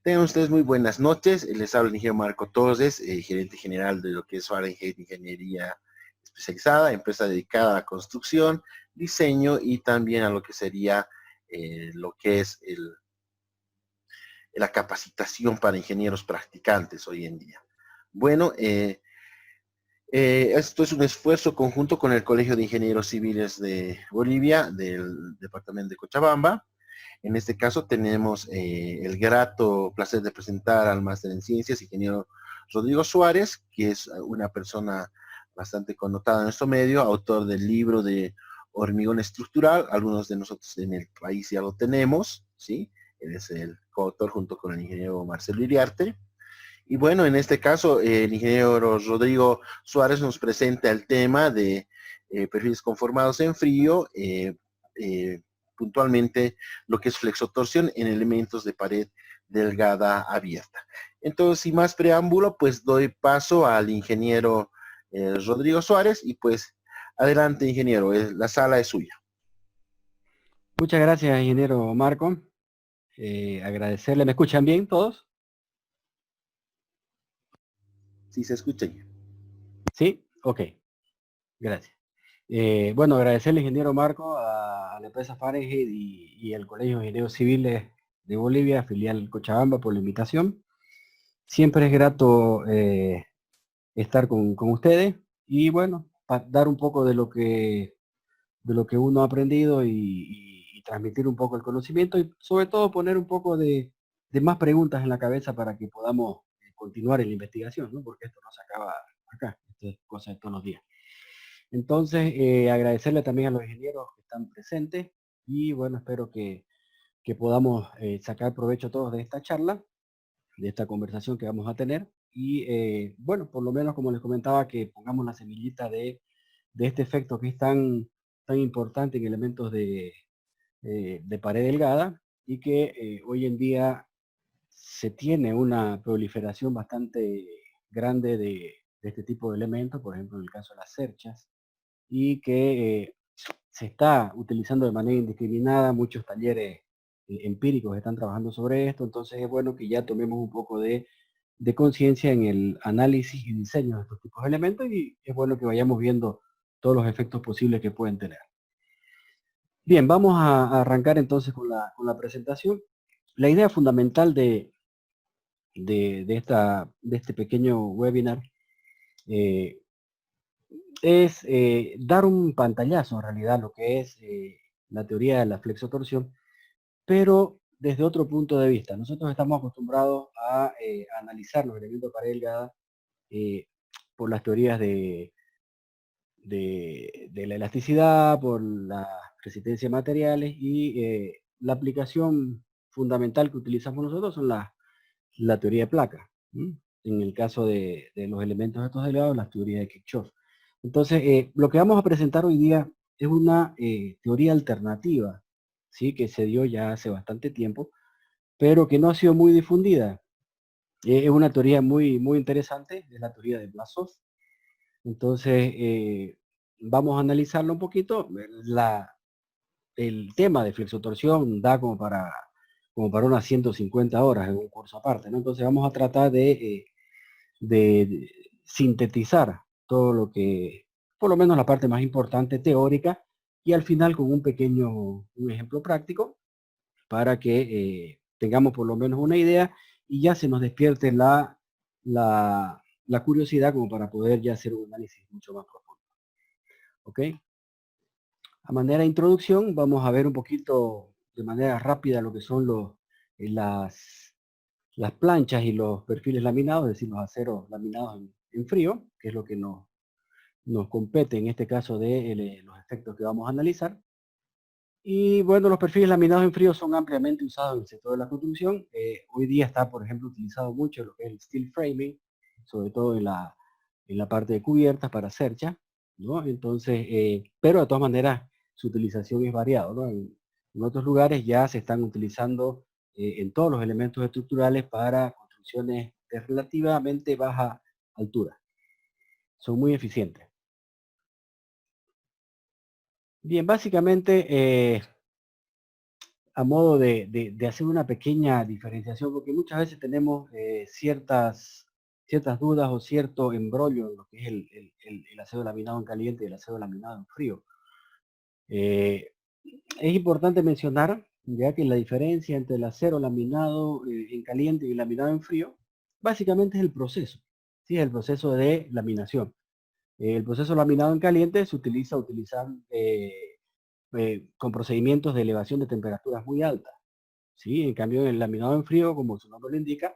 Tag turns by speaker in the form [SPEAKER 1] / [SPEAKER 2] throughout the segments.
[SPEAKER 1] Tengan ustedes muy buenas noches. Les habla el ingeniero Marco Torres, gerente general de lo que es Fahrenheit Ingeniería Especializada, empresa dedicada a la construcción, diseño y también a lo que sería lo que es la capacitación para ingenieros practicantes hoy en día. Bueno, esto es un esfuerzo conjunto con el Colegio de Ingenieros Civiles de Bolivia, del departamento de Cochabamba. En este caso tenemos el grato placer de presentar al máster en ciencias, ingeniero Rodrigo Suárez, que es una persona bastante connotada en nuestro medio, autor del libro de hormigón estructural. Algunos de nosotros en el país ya lo tenemos, ¿sí? Él es el coautor junto con el ingeniero Marcelo Iriarte. Y bueno, en este caso, el ingeniero Rodrigo Suárez nos presenta el tema de perfiles conformados en frío, puntualmente lo que es flexotorsión en elementos de pared delgada abierta. Entonces, sin más preámbulo, pues doy paso al ingeniero Rodrigo Suárez y pues adelante, ingeniero, la sala es suya.
[SPEAKER 2] Muchas gracias, ingeniero Marco. Agradecerle. ¿Me escuchan bien todos?
[SPEAKER 1] Sí, se escucha.
[SPEAKER 2] Sí, ok, gracias. Bueno, agradecerle, ingeniero Marco, a la empresa Fahrenheit y al Colegio de Ingenieros Civiles de Bolivia, filial Cochabamba, por la invitación. Siempre es grato estar con ustedes y bueno, dar un poco de lo que uno ha aprendido y transmitir un poco el conocimiento y sobre todo poner un poco de más preguntas en la cabeza para que podamos continuar en la investigación, ¿no? Porque esto no se acaba acá, esto es cosa de todos los días. Entonces, agradecerle también a los ingenieros que están presentes y bueno, espero que podamos sacar provecho todos de esta charla, de esta conversación que vamos a tener y bueno, por lo menos como les comentaba, que pongamos la semillita de este efecto que es tan importante en elementos de pared delgada y que hoy en día se tiene una proliferación bastante grande de este tipo de elementos, por ejemplo en el caso de las cerchas, y que se está utilizando de manera indiscriminada. Muchos talleres empíricos están trabajando sobre esto, entonces es bueno que ya tomemos un poco de conciencia en el análisis y diseño de estos tipos de elementos y es bueno que vayamos viendo todos los efectos posibles que pueden tener. Bien, vamos a arrancar entonces con la presentación. La idea fundamental de este pequeño webinar eh, es dar un pantallazo en realidad a lo que es la teoría de la flexotorsión, pero desde otro punto de vista. Nosotros estamos acostumbrados a analizar los elementos de pared delgada por las teorías de la elasticidad, por la resistencia de materiales y la aplicación fundamental que utilizamos nosotros son la teoría de placas. En el caso de los elementos estos delgados, las teorías de Kirchhoff. Entonces, lo que vamos a presentar hoy día es una teoría alternativa, ¿sí? Que se dio ya hace bastante tiempo, pero que no ha sido muy difundida. Es una teoría muy interesante, es la teoría de Blasov. Entonces, vamos a analizarlo un poquito. El tema de flexotorsión da como para unas 150 horas en un curso aparte, ¿no? Entonces vamos a tratar de sintetizar todo lo que, por lo menos la parte más importante teórica, y al final con un ejemplo práctico para que tengamos por lo menos una idea y ya se nos despierte la curiosidad como para poder ya hacer un análisis mucho más profundo. ¿Ok? A manera de introducción, vamos a ver un poquito de manera rápida lo que son las planchas y los perfiles laminados, es decir, los aceros laminados en frío, que es lo que nos compete en este caso de los efectos que vamos a analizar. Y bueno, los perfiles laminados en frío son ampliamente usados en el sector de la construcción. Hoy día está, por ejemplo, utilizado mucho lo que es el steel framing, sobre todo en la parte de cubiertas para cercha, ¿no? Entonces, pero de todas maneras, su utilización es variada, ¿no? En otros lugares ya se están utilizando en todos los elementos estructurales para construcciones de relativamente baja altura. Son muy eficientes. Bien, básicamente a modo de hacer una pequeña diferenciación, porque muchas veces tenemos ciertas dudas o cierto embrollo en lo que es el acero laminado en caliente y el acero laminado en frío. Eh, es importante mencionar ya que la diferencia entre el acero laminado en caliente y laminado en frío, básicamente es el proceso, ¿sí? El proceso de laminación. El proceso laminado en caliente se utiliza con procedimientos de elevación de temperaturas muy altas, ¿sí? En cambio, en el laminado en frío, como su nombre lo indica,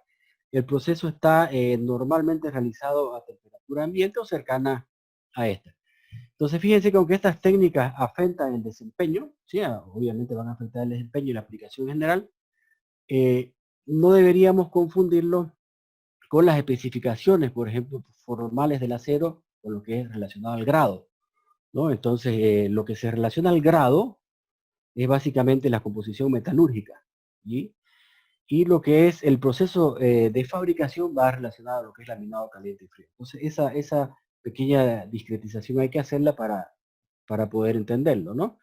[SPEAKER 2] el proceso está normalmente realizado a temperatura ambiente o cercana a esta. Entonces, fíjense que aunque estas técnicas afectan el desempeño, ¿sí? Obviamente van a afectar el desempeño y la aplicación general, eh, no deberíamos confundirlo con las especificaciones, por ejemplo, formales del acero o lo que es relacionado al grado, ¿no? Entonces, lo que se relaciona al grado es básicamente la composición metalúrgica, ¿sí? Y lo que es el proceso de fabricación va relacionado a lo que es laminado caliente y frío. Entonces, esa pequeña discretización hay que hacerla para poder entenderlo, ¿no?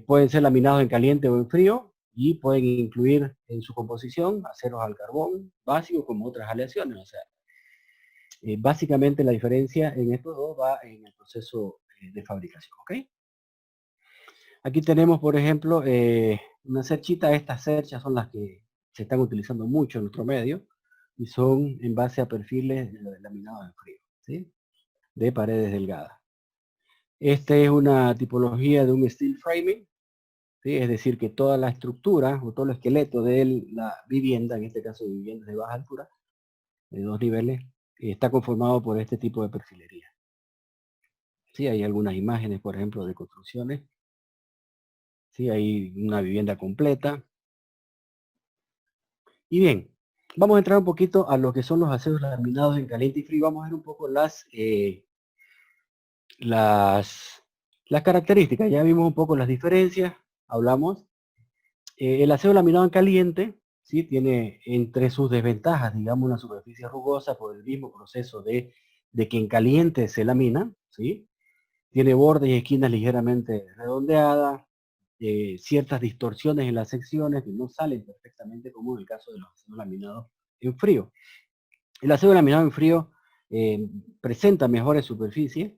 [SPEAKER 2] Pueden ser laminados en caliente o en frío y pueden incluir en su composición aceros al carbón básico como otras aleaciones. O sea, básicamente la diferencia en estos dos va en el proceso de fabricación, ¿ok? Aquí tenemos, por ejemplo, una cerchita. Estas cerchas son las que se están utilizando mucho en nuestro medio y son en base a perfiles de laminado en frío, ¿sí? De paredes delgadas. Esta es una tipología de un steel framing, ¿sí? Es decir, que toda la estructura o todo el esqueleto de la vivienda, en este caso viviendas de baja altura, de 2 niveles, está conformado por este tipo de perfilería. Sí, hay algunas imágenes, por ejemplo, de construcciones. Sí, hay una vivienda completa. Y bien, vamos a entrar un poquito a lo que son los aceros laminados en caliente y frío. Vamos a ver un poco las, las características. Ya vimos un poco las diferencias, hablamos. El acero laminado en caliente, ¿sí? Tiene entre sus desventajas, digamos, una superficie rugosa por el mismo proceso de que en caliente se lamina, ¿sí? Tiene bordes y esquinas ligeramente redondeadas, ciertas distorsiones en las secciones que no salen perfectamente como en el caso de los aceros laminados en frío. El acero laminado en frío presenta mejores superficies,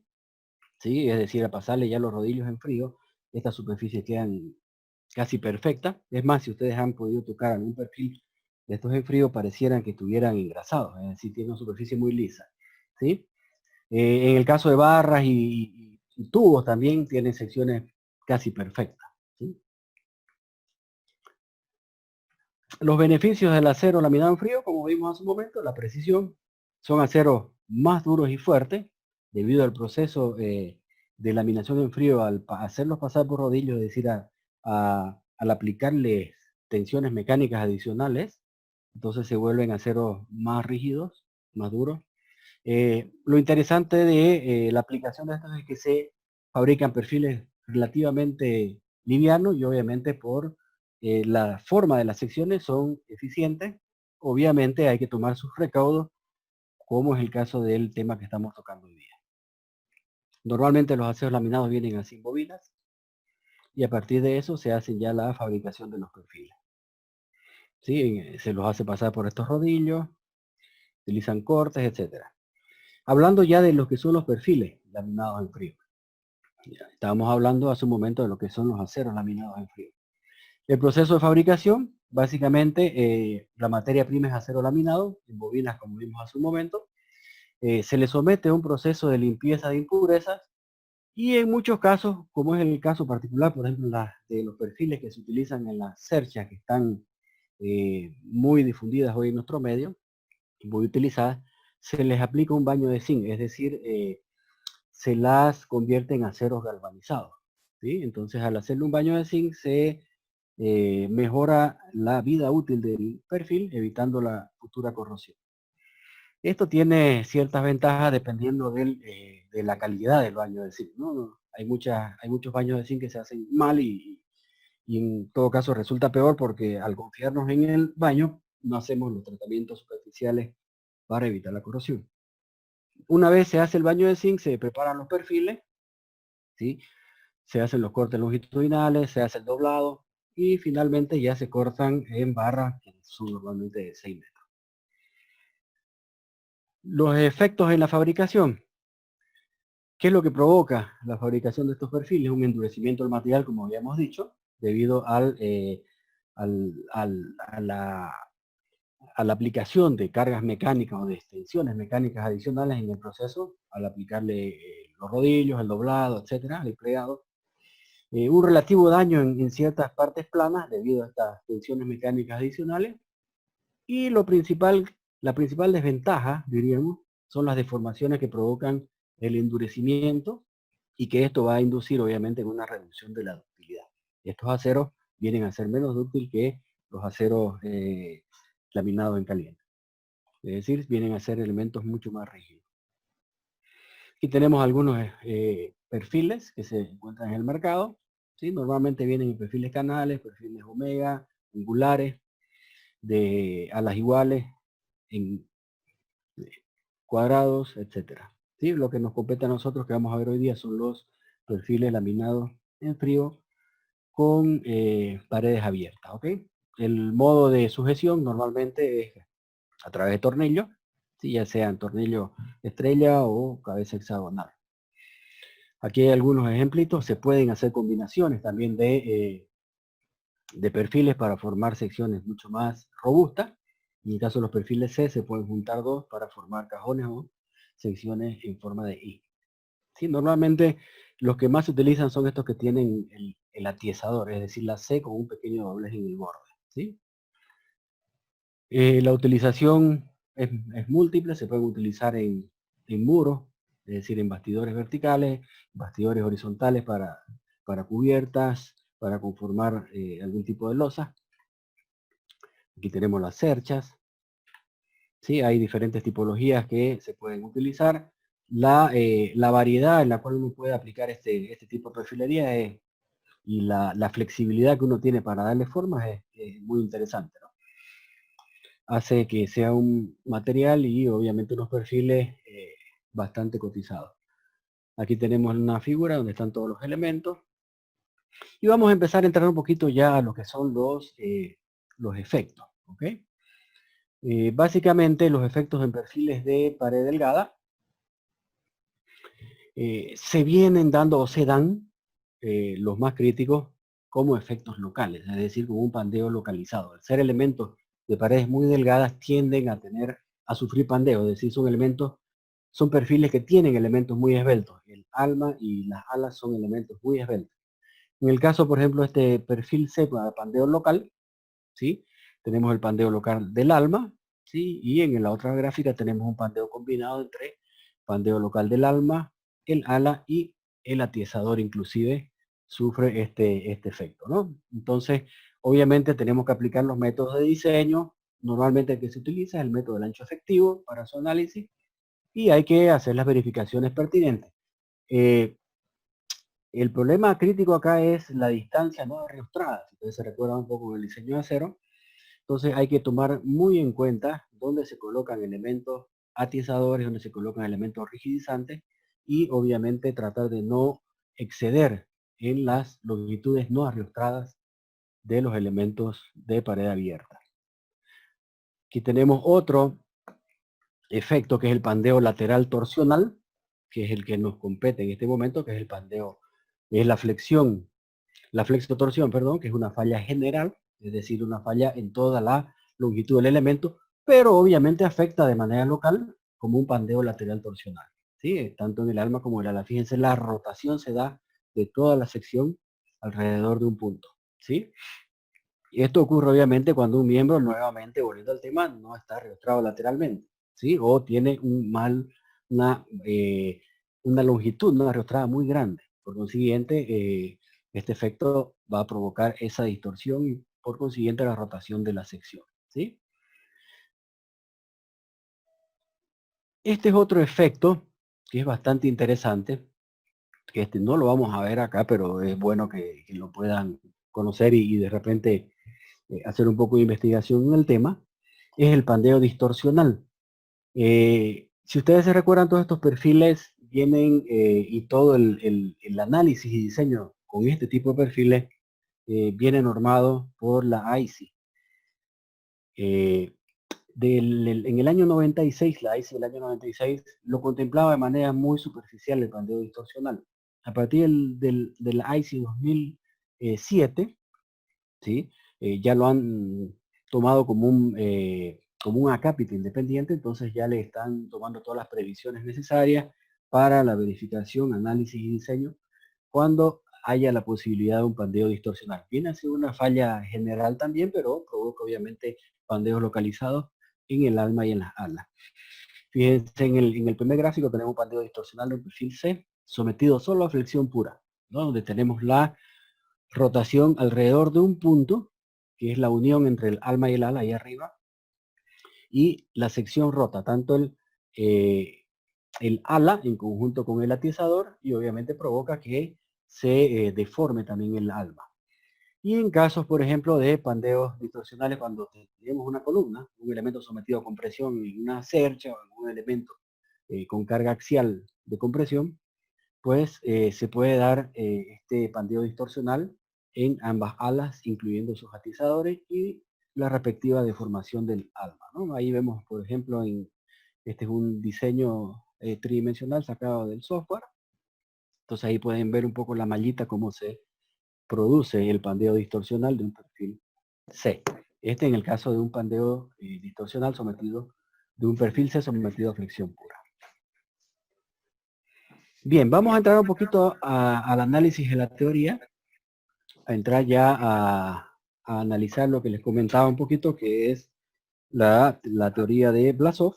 [SPEAKER 2] ¿sí? Es decir, a pasarle ya los rodillos en frío, estas superficies quedan casi perfectas. Es más, si ustedes han podido tocar algún perfil de estos en frío, parecieran que estuvieran engrasados, es decir, tiene una superficie muy lisa, ¿sí? En el caso de barras y tubos también tienen secciones casi perfectas, ¿sí? Los beneficios del acero laminado en frío, como vimos hace un momento, la precisión, son aceros más duros y fuertes, debido al proceso de laminación en frío, al hacerlos pasar por rodillos, es decir, al aplicarles tensiones mecánicas adicionales, entonces se vuelven aceros más rígidos, más duros. Lo interesante de la aplicación de estos es que se fabrican perfiles relativamente livianos y obviamente por la forma de las secciones son eficientes. Obviamente hay que tomar sus recaudos, como es el caso del tema que estamos tocando hoy día. Normalmente los aceros laminados vienen así en bobinas y a partir de eso se hace ya la fabricación de los perfiles. ¿Sí? Se los hace pasar por estos rodillos, utilizan cortes, etcétera. Hablando ya de lo que son los perfiles laminados en frío. Ya, estábamos hablando hace un momento de lo que son los aceros laminados en frío. El proceso de fabricación, básicamente, la materia prima es acero laminado, en bobinas como vimos hace un momento. Se le somete a un proceso de limpieza de impurezas y en muchos casos, como es el caso particular, por ejemplo, de los perfiles que se utilizan en las cerchas que están muy difundidas hoy en nuestro medio, muy utilizadas, se les aplica un baño de zinc, es decir, se las convierte en aceros galvanizados, ¿sí? Entonces, al hacerle un baño de zinc, se mejora la vida útil del perfil, evitando la futura corrosión. Esto tiene ciertas ventajas dependiendo de la calidad del baño de zinc, ¿no? Hay muchos baños de zinc que se hacen mal y en todo caso resulta peor porque al confiarnos en el baño, no hacemos los tratamientos superficiales para evitar la corrosión. Una vez se hace el baño de zinc, se preparan los perfiles, ¿sí? Se hacen los cortes longitudinales, se hace el doblado, y finalmente ya se cortan en barras que son normalmente de 6 metros. Los efectos en la fabricación. ¿Qué es lo que provoca la fabricación de estos perfiles? Un endurecimiento del material, como habíamos dicho, debido a la aplicación de cargas mecánicas o de extensiones mecánicas adicionales en el proceso, al aplicarle los rodillos, el doblado, etcétera, el plegado. Un relativo daño en ciertas partes planas debido a estas tensiones mecánicas adicionales. Y la principal desventaja, diríamos, son las deformaciones que provocan el endurecimiento y que esto va a inducir obviamente en una reducción de la ductilidad. Estos aceros vienen a ser menos dúctiles que los aceros laminados en caliente. Es decir, vienen a ser elementos mucho más rígidos. Aquí tenemos algunos perfiles que se encuentran en el mercado. ¿Sí? Normalmente vienen en perfiles canales, perfiles omega, angulares, de alas iguales, en cuadrados, etcétera. ¿Sí? Lo que nos compete a nosotros que vamos a ver hoy día son los perfiles laminados en frío con paredes abiertas. ¿Ok? El modo de sujeción normalmente es a través de tornillos, ¿sí? Ya sean tornillo estrella o cabeza hexagonal. Aquí hay algunos ejemplitos. Se pueden hacer combinaciones también de perfiles para formar secciones mucho más robustas. En el caso de los perfiles C se pueden juntar dos para formar cajones o secciones en forma de I. ¿Sí? Normalmente los que más se utilizan son estos que tienen el atiezador, es decir, la C con un pequeño doblez en el borde. ¿Sí? La utilización es múltiple, se pueden utilizar en muros, es decir, en bastidores verticales, bastidores horizontales para cubiertas, para conformar algún tipo de losa. Aquí tenemos las cerchas. ¿Sí? Hay diferentes tipologías que se pueden utilizar. La variedad en la cual uno puede aplicar este tipo de perfilería y la flexibilidad que uno tiene para darle formas es muy interesante, ¿no? Hace que sea un material y obviamente unos perfiles bastante cotizados. Aquí tenemos una figura donde están todos los elementos. Y vamos a empezar a entrar un poquito ya a lo que son los efectos. ¿Ok? Básicamente los efectos en perfiles de pared delgada se vienen dando o se dan los más críticos como efectos locales, es decir, como un pandeo localizado. Al ser elementos de paredes muy delgadas tienden a sufrir pandeo, es decir, son perfiles que tienen elementos muy esbeltos. El alma y las alas son elementos muy esbeltos. En el caso, por ejemplo, este perfil C para pandeo local, ¿sí? Tenemos el pandeo local del alma, ¿sí? Y en la otra gráfica tenemos un pandeo combinado entre pandeo local del alma, el ala y el atiezador inclusive sufre este efecto, ¿no? Entonces, obviamente tenemos que aplicar los métodos de diseño. Normalmente el que se utiliza es el método del ancho efectivo para su análisis y hay que hacer las verificaciones pertinentes. El problema crítico acá es la distancia no arriostrada. Si ustedes se recuerdan un poco del diseño de acero, entonces hay que tomar muy en cuenta dónde se colocan elementos atizadores, dónde se colocan elementos rigidizantes y obviamente tratar de no exceder en las longitudes no arriostradas de los elementos de pared abierta. Aquí tenemos otro efecto que es el pandeo lateral torsional, que es el que nos compete en este momento, que es el pandeo, es la flexotorsión, perdón, que es una falla general, es decir, una falla en toda la longitud del elemento, pero obviamente afecta de manera local como un pandeo lateral torsional, ¿sí? Tanto en el alma como en el ala. Fíjense, la rotación se da de toda la sección alrededor de un punto, ¿sí? Y esto ocurre obviamente cuando un miembro, nuevamente volviendo al tema, no está arrastrado lateralmente, ¿sí? O tiene una longitud no arrastrada muy grande. Por consiguiente, este efecto va a provocar esa distorsión y por consiguiente la rotación de la sección, ¿sí? Este es otro efecto que es bastante interesante, que este no lo vamos a ver acá, pero es bueno que lo puedan conocer y de repente hacer un poco de investigación en el tema, es el pandeo distorsional. Si ustedes se recuerdan, todos estos perfiles vienen y todo el análisis y diseño con este tipo de perfiles viene normado por la AISI. En el año 96, la AISI del año 96 lo contemplaba de manera muy superficial el pandeo distorsional. A partir del AISI 2007, ¿sí? Ya lo han tomado como un acápite independiente, entonces ya le están tomando todas las previsiones necesarias para la verificación, análisis y diseño cuando haya la posibilidad de un pandeo distorsional. Viene a ser una falla general también, pero provoca obviamente pandeos localizados en el alma y en las alas. Fíjense, en el primer gráfico tenemos un pandeo distorsional de un perfil C, sometido solo a flexión pura, ¿no? Donde tenemos la rotación alrededor de un punto, que es la unión entre el alma y el ala ahí arriba, y la sección rota, tanto el ala en conjunto con el atizador, y obviamente provoca que se deforme también el alma. Y en casos, por ejemplo, de pandeos distorsionales, cuando tenemos una columna, un elemento sometido a compresión en una cercha o algún elemento con carga axial de compresión, pues se puede dar este pandeo distorsional en ambas alas, incluyendo sus atizadores y la respectiva deformación del alma, ¿no? Ahí vemos, por ejemplo, este es un diseño tridimensional sacado del software. Entonces ahí pueden ver un poco la mallita, cómo se produce el pandeo distorsional de un perfil C. Este en el caso de un pandeo distorsional sometido, de un perfil C sometido a flexión pura. Bien, vamos a entrar un poquito al análisis de la teoría, a entrar ya a analizar lo que les comentaba un poquito, que es la teoría de Blasov,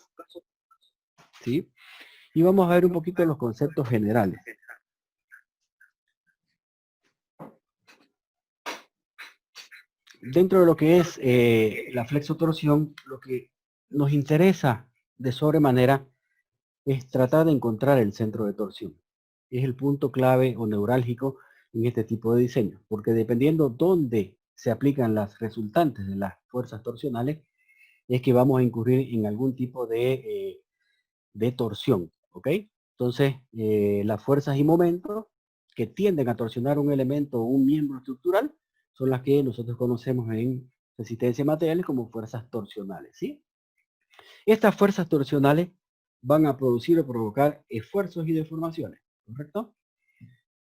[SPEAKER 2] ¿sí? Y vamos a ver un poquito los conceptos generales. Dentro de lo que es la flexotorsión, lo que nos interesa de sobremanera es tratar de encontrar el centro de torsión. Es el punto clave o neurálgico en este tipo de diseño, porque dependiendo dónde se aplican las resultantes de las fuerzas torsionales, es que vamos a incurrir en algún tipo de torsión, ¿ok? Entonces, las fuerzas y momentos que tienden a torsionar un elemento o un miembro estructural son las que nosotros conocemos en resistencia materiales como fuerzas torsionales, ¿sí? Estas fuerzas torsionales van a producir o provocar esfuerzos y deformaciones, ¿correcto?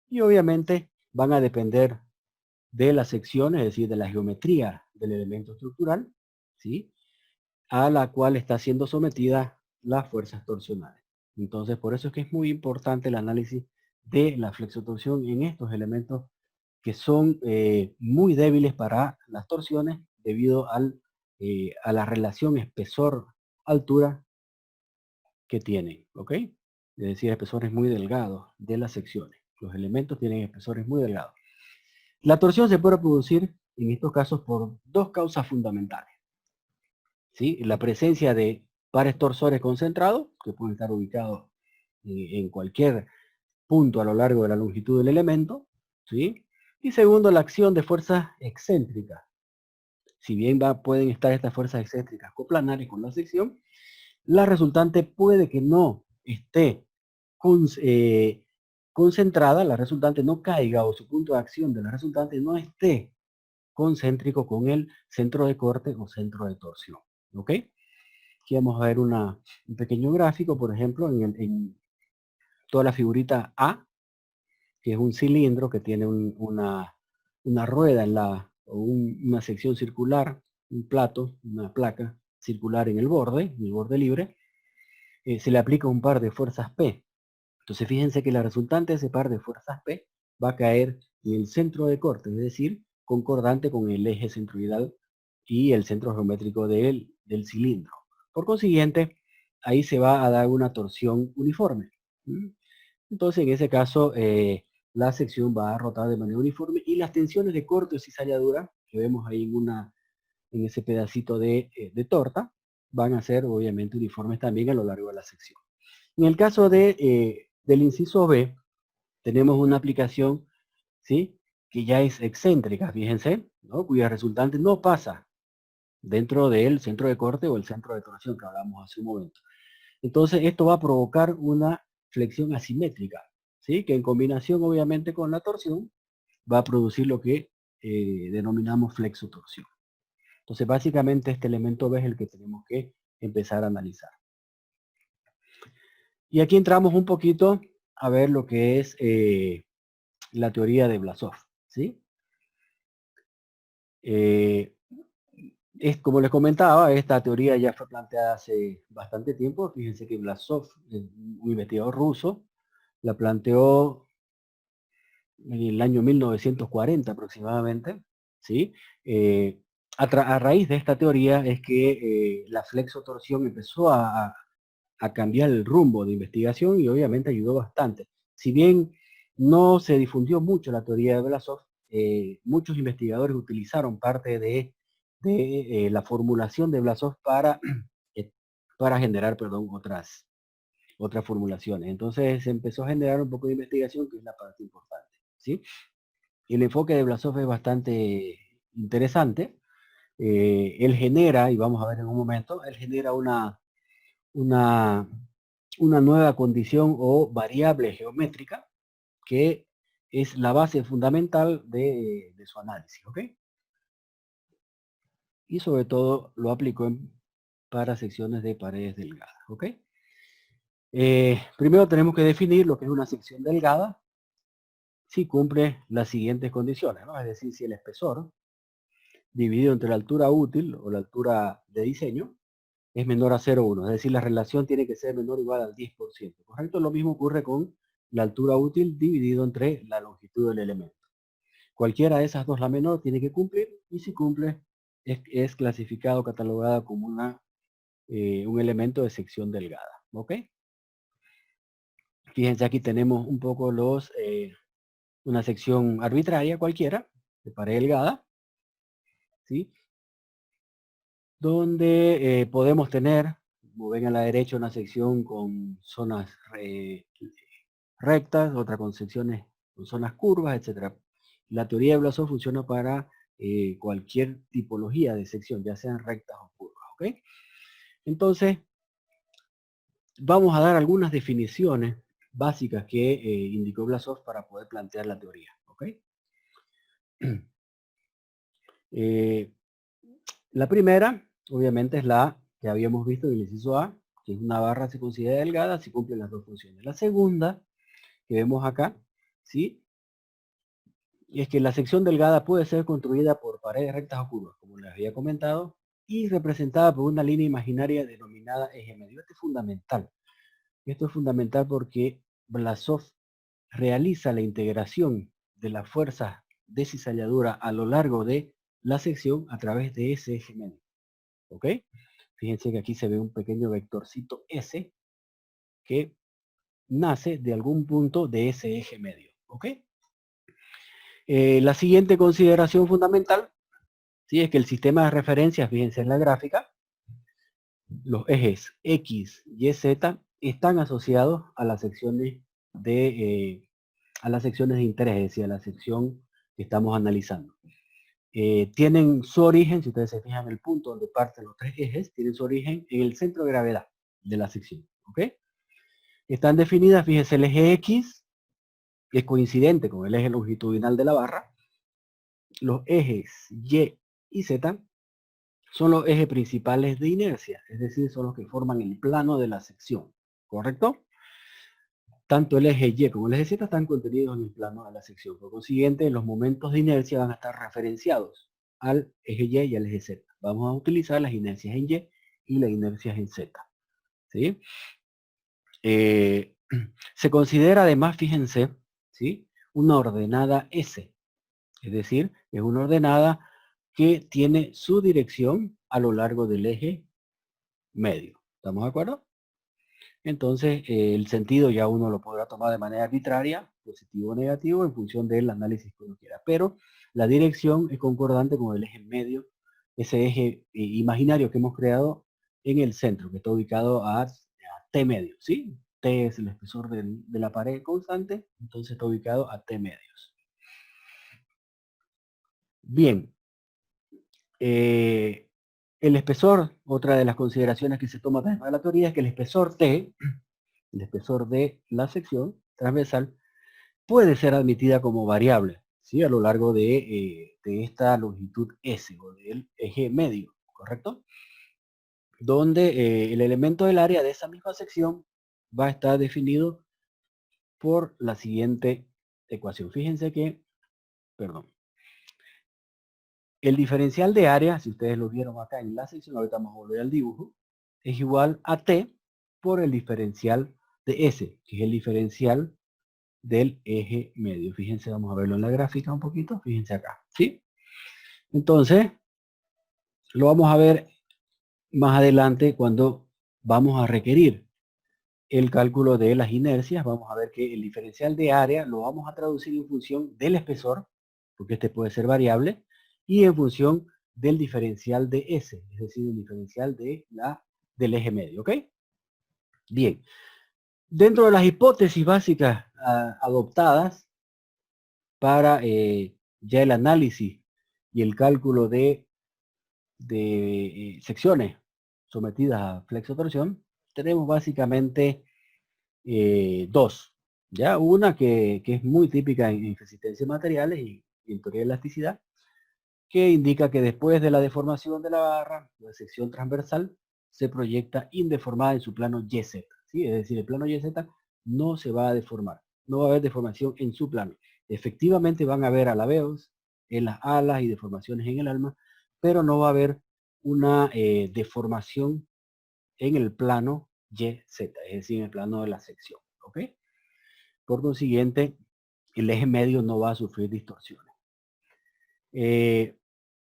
[SPEAKER 2] Y obviamente van a depender de las secciones, es decir, de la geometría del elemento estructural, ¿sí? A la cual está siendo sometida las fuerzas torsionales. Entonces, por eso es que es muy importante el análisis de la flexotorsión en estos elementos que son muy débiles para las torsiones debido a la relación espesor-altura que tienen, ¿ok? Es decir, espesores muy delgados de las secciones. Los elementos tienen espesores muy delgados. La torsión se puede producir en estos casos por dos causas fundamentales, ¿sí? La presencia de pares torsores concentrados, que pueden estar ubicados en cualquier punto a lo largo de la longitud del elemento, ¿sí? Y segundo, la acción de fuerzas excéntricas. Si bien pueden estar estas fuerzas excéntricas coplanares con la sección, la resultante puede que no esté concentrada, la resultante no caiga o su punto de acción de la resultante no esté concéntrico con el centro de corte o centro de torsión. ¿Ok? Aquí vamos a ver un pequeño gráfico, por ejemplo, en toda la figurita A, que es un cilindro que tiene una rueda o una sección circular, un plato, una placa circular en el borde libre, se le aplica un par de fuerzas P. Entonces fíjense que la resultante de ese par de fuerzas P va a caer en el centro de corte, es decir, concordante con el eje centroidal y el centro geométrico del cilindro. Por consiguiente, ahí se va a dar una torsión uniforme. Entonces, en ese caso, la sección va a rotar de manera uniforme y las tensiones de corte o cizalladura, que vemos ahí en ese pedacito de torta, van a ser obviamente uniformes también a lo largo de la sección. En el caso del inciso B, tenemos una aplicación, ¿sí?, que ya es excéntrica, fíjense, ¿no?, cuya resultante no pasa dentro del centro de corte o el centro de torsión que hablamos hace un momento. Entonces, esto va a provocar una flexión asimétrica, ¿sí?, que en combinación obviamente con la torsión va a producir lo que denominamos flexotorsión. Entonces, básicamente este elemento B es el que tenemos que empezar a analizar. Y aquí entramos un poquito a ver lo que es la teoría de Blasov, ¿sí? Es como les comentaba, esta teoría ya fue planteada hace bastante tiempo. Fíjense que Blasov, un investigador ruso, la planteó en el año 1940 aproximadamente, ¿sí? A raíz de esta teoría es que la flexotorsión empezó a cambiar el rumbo de investigación y obviamente ayudó bastante. Si bien no se difundió mucho la teoría de Blasov, muchos investigadores utilizaron parte de la formulación de Blasov para generar, perdón, otras formulaciones. Entonces se empezó a generar un poco de investigación, que es la parte importante, ¿sí? El enfoque de Blasov es bastante interesante. Él genera, y vamos a ver en un momento, él genera una nueva condición o variable geométrica que es la base fundamental de su análisis, ¿ok? Y sobre todo lo aplicó para secciones de paredes delgadas, ¿ok? Primero tenemos que definir lo que es una sección delgada si cumple las siguientes condiciones, ¿no? Es decir, si el espesor dividido entre la altura útil o la altura de diseño es menor a 0,1, es decir, la relación tiene que ser menor o igual al 10%, ¿correcto? Lo mismo ocurre con la altura útil dividido entre la longitud del elemento. Cualquiera de esas dos, la menor, tiene que cumplir, y si cumple, es clasificado, catalogada como un elemento de sección delgada, ¿ok? Fíjense, aquí tenemos un poco una sección arbitraria cualquiera, de pared delgada, ¿sí? Donde podemos tener, como ven a la derecha, una sección con zonas rectas, otra con secciones con zonas curvas, etc. La teoría de Blasov funciona para cualquier tipología de sección, ya sean rectas o curvas, ¿ok? Entonces, vamos a dar algunas definiciones básicas que indicó Blasov para poder plantear la teoría, ¿ok? La primera, obviamente, es la que habíamos visto en el inciso A, que es una barra se considera delgada si cumple las dos funciones. La segunda, que vemos acá, ¿sí? Y es que la sección delgada puede ser construida por paredes rectas o curvas, como les había comentado, y representada por una línea imaginaria denominada eje medio. Esto es fundamental. Esto es fundamental porque Blasov realiza la integración de las fuerzas de cizalladura a lo largo de la sección a través de ese eje medio. ¿Ok? Fíjense que aquí se ve un pequeño vectorcito S que nace de algún punto de ese eje medio. ¿Ok? La siguiente consideración fundamental, ¿sí?, es que el sistema de referencias, fíjense en la gráfica, los ejes X, Y, Z están asociados a las secciones de interés, es decir, a la sección que estamos analizando. Tienen su origen, si ustedes se fijan en el punto donde parten los tres ejes, tienen su origen en el centro de gravedad de la sección. ¿Ok? Están definidas, fíjense, el eje X, que es coincidente con el eje longitudinal de la barra. Los ejes Y y Z son los ejes principales de inercia, es decir, son los que forman el plano de la sección, ¿correcto? Tanto el eje Y como el eje Z están contenidos en el plano de la sección. Por consiguiente, los momentos de inercia van a estar referenciados al eje Y y al eje Z. Vamos a utilizar las inercias en Y y las inercias en Z. ¿Sí? Se considera además, fíjense, ¿sí?, una ordenada S. Es decir, es una ordenada que tiene su dirección a lo largo del eje medio. ¿Estamos de acuerdo? Entonces, el sentido ya uno lo podrá tomar de manera arbitraria, positivo o negativo, en función del análisis que uno quiera. Pero la dirección es concordante con el eje medio, ese eje imaginario que hemos creado en el centro, que está ubicado a T medio, ¿sí? T es el espesor de la pared constante, entonces está ubicado a T medios. Bien. El espesor, otra de las consideraciones que se toma para la teoría, es que el espesor T, el espesor de la sección transversal, puede ser admitida como variable, ¿sí? A lo largo de esta longitud S o del eje medio, ¿correcto? Donde el elemento del área de esa misma sección va a estar definido por la siguiente ecuación. Fíjense que, perdón, el diferencial de área, si ustedes lo vieron acá en la sección, ahorita vamos a volver al dibujo, es igual a T por el diferencial de S, que es el diferencial del eje medio. Fíjense, vamos a verlo en la gráfica un poquito, fíjense acá, ¿sí? Entonces, lo vamos a ver más adelante cuando vamos a requerir el cálculo de las inercias. Vamos a ver que el diferencial de área lo vamos a traducir en función del espesor, porque este puede ser variable, y en función del diferencial de S, es decir, el diferencial del eje medio, ¿ok? Bien. Dentro de las hipótesis básicas adoptadas para ya el análisis y el cálculo de secciones sometidas a flexotorsión, tenemos básicamente dos. Ya una que es muy típica en resistencia de materiales y en teoría de elasticidad, que indica que después de la deformación de la barra, la sección transversal se proyecta indeformada en su plano YZ, ¿sí? Es decir, el plano YZ no se va a deformar, no va a haber deformación en su plano. Efectivamente van a haber alabeos en las alas y deformaciones en el alma, pero no va a haber una deformación en el plano YZ, es decir, en el plano de la sección, ¿ok? Por consiguiente, el eje medio no va a sufrir distorsiones.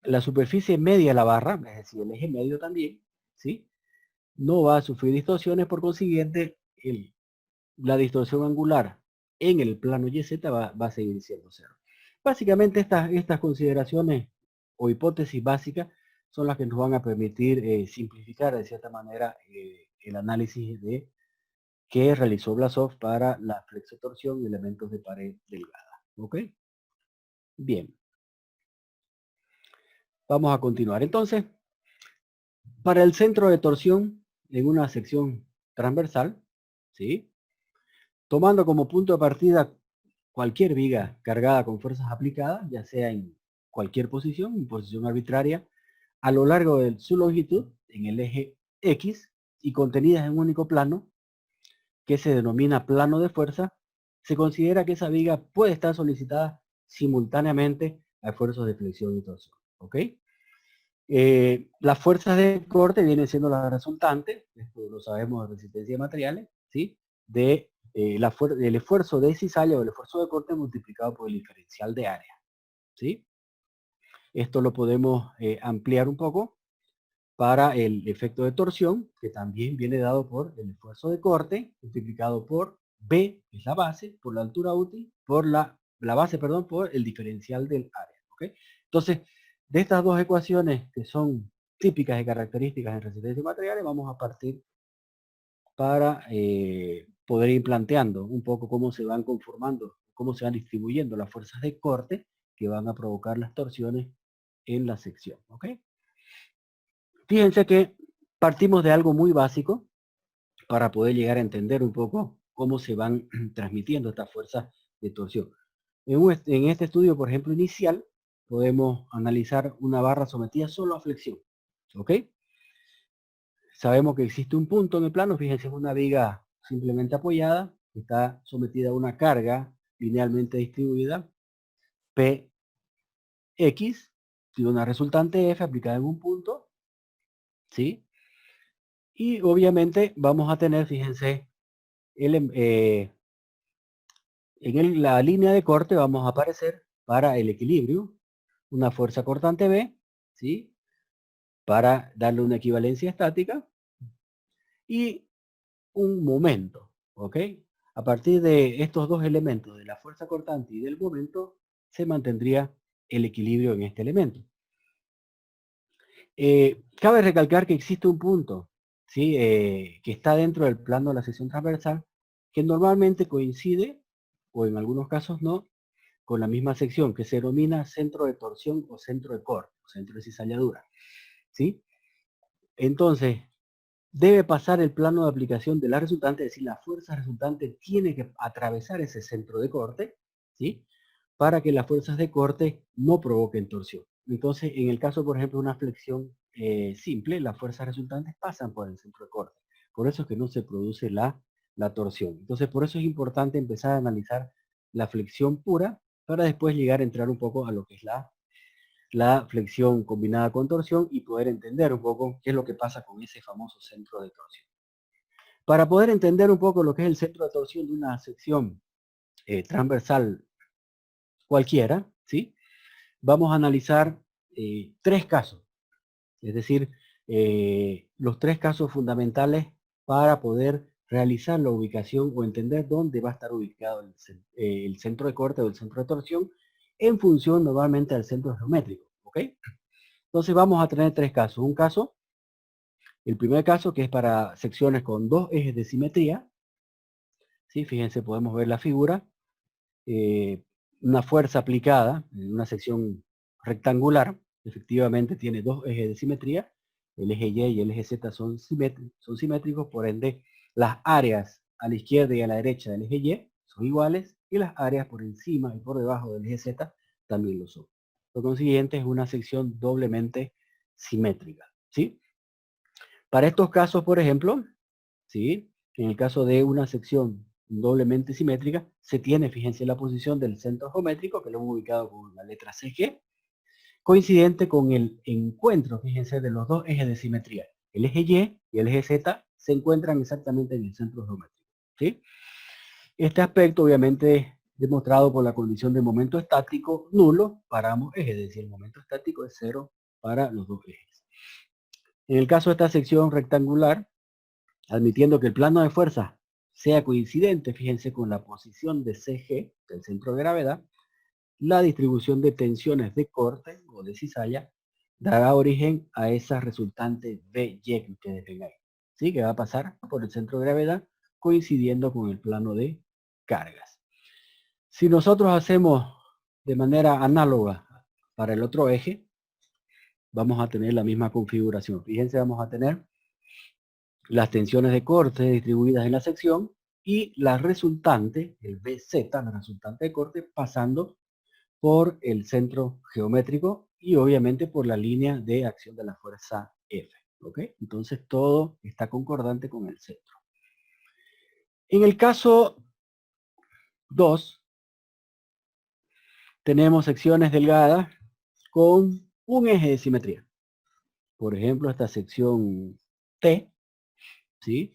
[SPEAKER 2] La superficie media de la barra, es decir, el eje medio también, ¿sí? No va a sufrir distorsiones, por consiguiente, la distorsión angular en el plano YZ va a seguir siendo cero. Básicamente estas consideraciones o hipótesis básicas son las que nos van a permitir simplificar de cierta manera el análisis que realizó Blasov para la flexotorsión y elementos de pared delgada. ¿Ok? Bien. Vamos a continuar. Entonces, para el centro de torsión en una sección transversal, ¿sí? Tomando como punto de partida cualquier viga cargada con fuerzas aplicadas, ya sea en cualquier posición, en posición arbitraria, a lo largo de su longitud, en el eje X, y contenidas en un único plano, que se denomina plano de fuerza, se considera que esa viga puede estar solicitada simultáneamente a esfuerzos de flexión y torsión. ¿Ok? Las fuerzas de corte vienen siendo las resultantes, esto lo sabemos de resistencia de materiales, ¿sí? Del esfuerzo de cizalla o el esfuerzo de corte multiplicado por el diferencial de área, ¿sí? Esto lo podemos ampliar un poco para el efecto de torsión, que también viene dado por el esfuerzo de corte multiplicado por B, que es la base, por la altura útil, por la base, perdón, por el diferencial del área. ¿Ok? Entonces, de estas dos ecuaciones que son típicas y características en resistencia de materiales, vamos a partir para poder ir planteando un poco cómo se van conformando, cómo se van distribuyendo las fuerzas de corte que van a provocar las torsiones en la sección. ¿Ok? Fíjense que partimos de algo muy básico para poder llegar a entender un poco cómo se van transmitiendo estas fuerzas de torsión. En este estudio, por ejemplo, inicial, podemos analizar una barra sometida solo a flexión. ¿Ok? Sabemos que existe un punto en el plano, fíjense, es una viga simplemente apoyada, está sometida a una carga linealmente distribuida, PX, y una resultante F aplicada en un punto, ¿sí? Y obviamente vamos a tener, fíjense, en la línea de corte vamos a aparecer para el equilibrio una fuerza cortante B, ¿sí? Para darle una equivalencia estática y un momento, ¿ok? A partir de estos dos elementos, de la fuerza cortante y del momento, se mantendría el equilibrio en este elemento. Cabe recalcar que existe un punto, ¿sí? Que está dentro del plano de la sección transversal, que normalmente coincide, o en algunos casos no, con la misma sección, que se denomina centro de torsión o centro de corte, o centro de cizalladura, ¿sí? Entonces, debe pasar el plano de aplicación de la resultante, es decir, la fuerza resultante tiene que atravesar ese centro de corte, ¿sí? para que las fuerzas de corte no provoquen torsión. Entonces, en el caso, por ejemplo, de una flexión simple, las fuerzas resultantes pasan por el centro de corte. Por eso es que no se produce la torsión. Entonces, por eso es importante empezar a analizar la flexión pura para después llegar a entrar un poco a lo que es la flexión combinada con torsión y poder entender un poco qué es lo que pasa con ese famoso centro de torsión. Para poder entender un poco lo que es el centro de torsión de una sección transversal cualquiera, ¿sí? Vamos a analizar 3 casos, es decir, los 3 casos fundamentales para poder realizar la ubicación o entender dónde va a estar ubicado el centro de corte o el centro de torsión en función normalmente del centro geométrico, ¿ok? Entonces vamos a tener 3 casos. Un caso, el primer caso, que es para secciones con 2 ejes de simetría, ¿sí? Fíjense, podemos ver la figura, una fuerza aplicada en una sección rectangular, efectivamente tiene 2 ejes de simetría, el eje Y y el eje Z son simétricos, por ende las áreas a la izquierda y a la derecha del eje Y son iguales y las áreas por encima y por debajo del eje Z también lo son. Por consiguiente es una sección doblemente simétrica, ¿sí? Para estos casos, por ejemplo, ¿sí? En el caso de una sección doblemente simétrica, se tiene, fíjense, la posición del centro geométrico, que lo hemos ubicado con la letra CG, coincidente con el encuentro, fíjense, de los 2 ejes de simetría. El eje Y y el eje Z se encuentran exactamente en el centro geométrico, ¿sí? Este aspecto, obviamente, demostrado por la condición de momento estático nulo para ambos ejes, es decir, el momento estático es 0 para los 2 ejes. En el caso de esta sección rectangular, admitiendo que el plano de fuerza sea coincidente, fíjense, con la posición de CG, del centro de gravedad, la distribución de tensiones de corte o de cizalla dará origen a esa resultante BY que ustedes ven ahí, ¿sí? Que va a pasar por el centro de gravedad coincidiendo con el plano de cargas. Si nosotros hacemos de manera análoga para el otro eje, vamos a tener la misma configuración. Fíjense, vamos a tener las tensiones de corte distribuidas en la sección y la resultante, el BZ, la resultante de corte, pasando por el centro geométrico y obviamente por la línea de acción de la fuerza F. ¿Ok? Entonces todo está concordante con el centro. En el caso 2, tenemos secciones delgadas con un eje de simetría. Por ejemplo, esta sección T, ¿sí?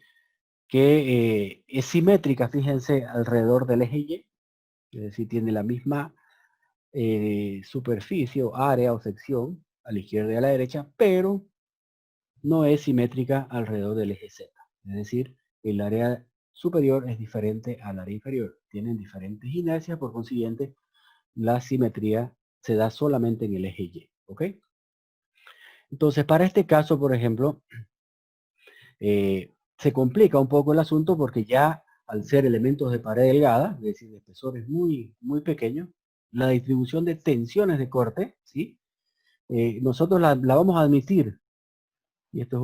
[SPEAKER 2] Que es simétrica, fíjense, alrededor del eje Y, es decir, tiene la misma superficie o área o sección a la izquierda y a la derecha, pero no es simétrica alrededor del eje Z. Es decir, el área superior es diferente al área inferior. Tienen diferentes inercias, por consiguiente, la simetría se da solamente en el eje Y. ¿Ok? Entonces, para este caso, por ejemplo, se complica un poco el asunto porque ya al ser elementos de pared delgada, es decir, de espesores muy, muy pequeños, la distribución de tensiones de corte, ¿sí? Nosotros la vamos a admitir, y esto es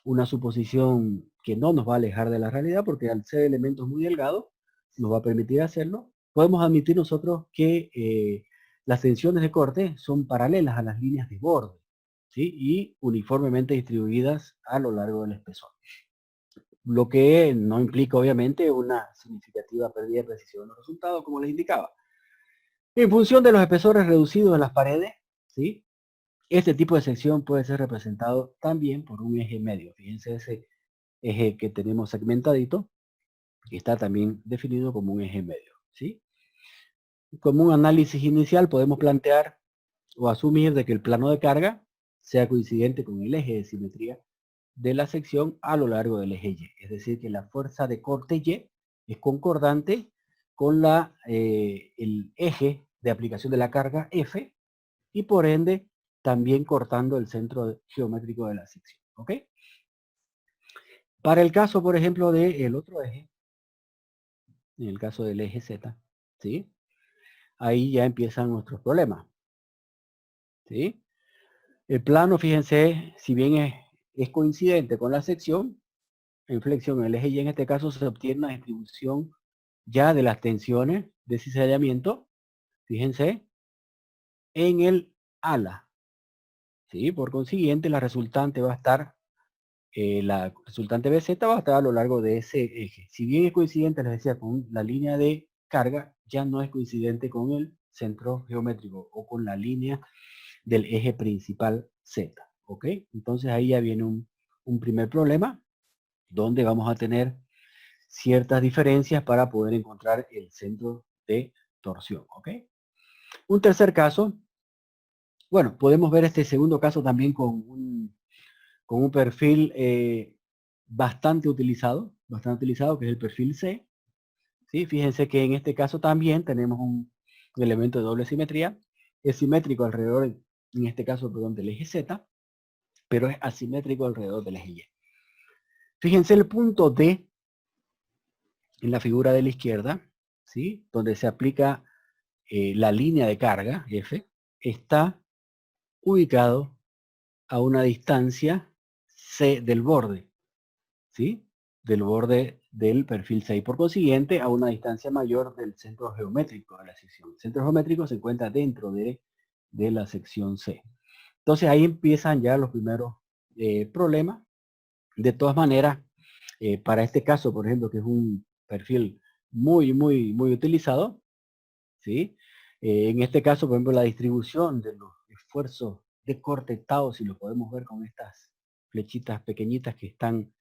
[SPEAKER 2] una suposición que no nos va a alejar de la realidad, porque al ser elementos muy delgados, nos va a permitir hacerlo. Podemos admitir nosotros que las tensiones de corte son paralelas a las líneas de borde, ¿sí? Y uniformemente distribuidas a lo largo del espesor. Lo que no implica, obviamente, una significativa pérdida de precisión en los resultados, como les indicaba. En función de los espesores reducidos de las paredes, ¿sí? Este tipo de sección puede ser representado también por un eje medio. Fíjense ese eje que tenemos segmentadito, que está también definido como un eje medio, ¿sí? Como un análisis inicial podemos plantear o asumir de que el plano de carga sea coincidente con el eje de simetría de la sección a lo largo del eje Y. Es decir, que la fuerza de corte Y es concordante con el eje de aplicación de la carga F y por ende también cortando el centro geométrico de la sección. ¿Ok? Para el caso, por ejemplo, del otro eje, en el caso del eje Z, ¿sí? Ahí ya empiezan nuestros problemas. ¿Sí? El plano, fíjense, si bien es coincidente con la sección, en flexión en el eje Y en este caso se obtiene una distribución ya de las tensiones de cizallamiento, fíjense, en el ala. ¿Sí? Por consiguiente, la resultante va a estar, la resultante BZ va a estar a lo largo de ese eje. Si bien es coincidente, les decía, con la línea de carga, ya no es coincidente con el centro geométrico o con la línea del eje principal Z. ¿Ok? Entonces ahí ya viene un primer problema, donde vamos a tener ciertas diferencias para poder encontrar el centro de torsión. ¿Ok? Un tercer caso, bueno, podemos ver este segundo caso también con un perfil bastante utilizado, que es el perfil C. ¿Sí? Fíjense que en este caso también tenemos un elemento de doble simetría, es simétrico alrededor, en este caso, perdón, del eje Z, pero es asimétrico alrededor del eje Y. Fíjense el punto D en la figura de la izquierda, ¿sí? Donde se aplica la línea de carga, F, está ubicado a una distancia C del borde, ¿sí? Del borde del perfil 6. Por consiguiente, a una distancia mayor del centro geométrico de la sección. El centro geométrico se encuentra dentro de la sección C. Entonces ahí empiezan ya los primeros problemas. De todas maneras, para este caso, por ejemplo, que es un perfil muy utilizado, ¿sí? En este caso, por ejemplo, la distribución de los esfuerzos de corte tau, si lo podemos ver con estas flechitas pequeñitas que están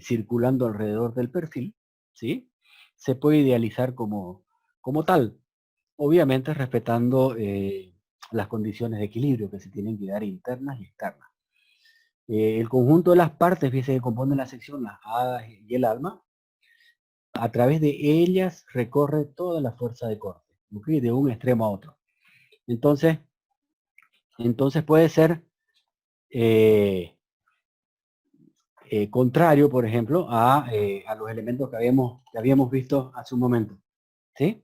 [SPEAKER 2] circulando alrededor del perfil, ¿sí? Se puede idealizar como tal, obviamente respetando las condiciones de equilibrio que se tienen que dar internas y externas. El conjunto de las partes que se componen la sección, las hadas y el alma, a través de ellas recorre toda la fuerza de corte, ¿okay? De un extremo a otro. Entonces puede ser contrario, por ejemplo, a los elementos que habíamos visto hace un momento. ¿Sí?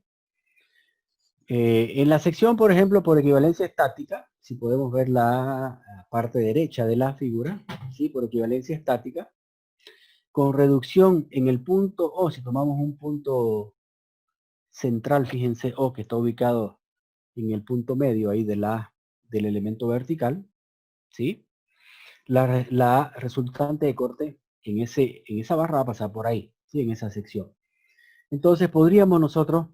[SPEAKER 2] En la sección, por ejemplo, por equivalencia estática, si podemos ver la parte derecha de la figura, ¿sí? Por equivalencia estática, con reducción en el punto O, si tomamos un punto central, fíjense, O, que está ubicado en el punto medio ahí del elemento vertical, ¿sí? La resultante de corte en esa barra va a pasar por ahí, ¿sí? En esa sección. Entonces podríamos nosotros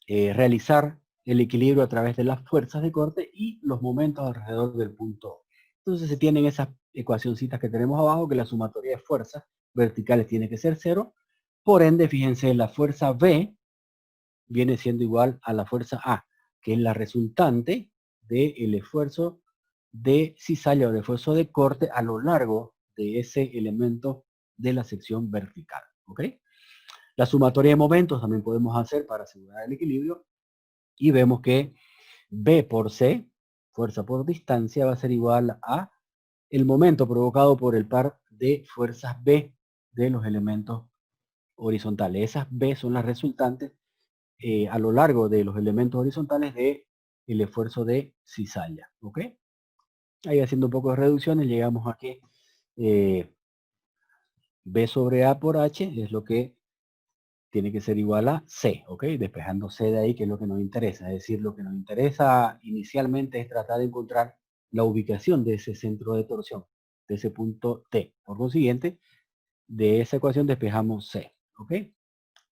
[SPEAKER 2] realizar el equilibrio a través de las fuerzas de corte y los momentos alrededor del punto O. Entonces se tienen esas ecuacioncitas que tenemos abajo, que la sumatoria de fuerzas verticales tiene que ser 0. Por ende, fíjense, la fuerza B viene siendo igual a la fuerza A, que es la resultante del esfuerzo de cizalla o de esfuerzo de corte a lo largo de ese elemento de la sección vertical. ¿Ok? La sumatoria de momentos también podemos hacer para asegurar el equilibrio y vemos que B por C, fuerza por distancia, va a ser igual a el momento provocado por el par de fuerzas B de los elementos horizontales. Esas B son las resultantes a lo largo de los elementos horizontales de el esfuerzo de cizalla. ¿Ok? Ahí haciendo un poco de reducciones llegamos a que B sobre A por H es lo que tiene que ser igual a C, ¿ok? Despejando C de ahí, que es lo que nos interesa. Es decir, lo que nos interesa inicialmente es tratar de encontrar la ubicación de ese centro de torsión, de ese punto T. Por consiguiente, de esa ecuación despejamos C, ¿ok?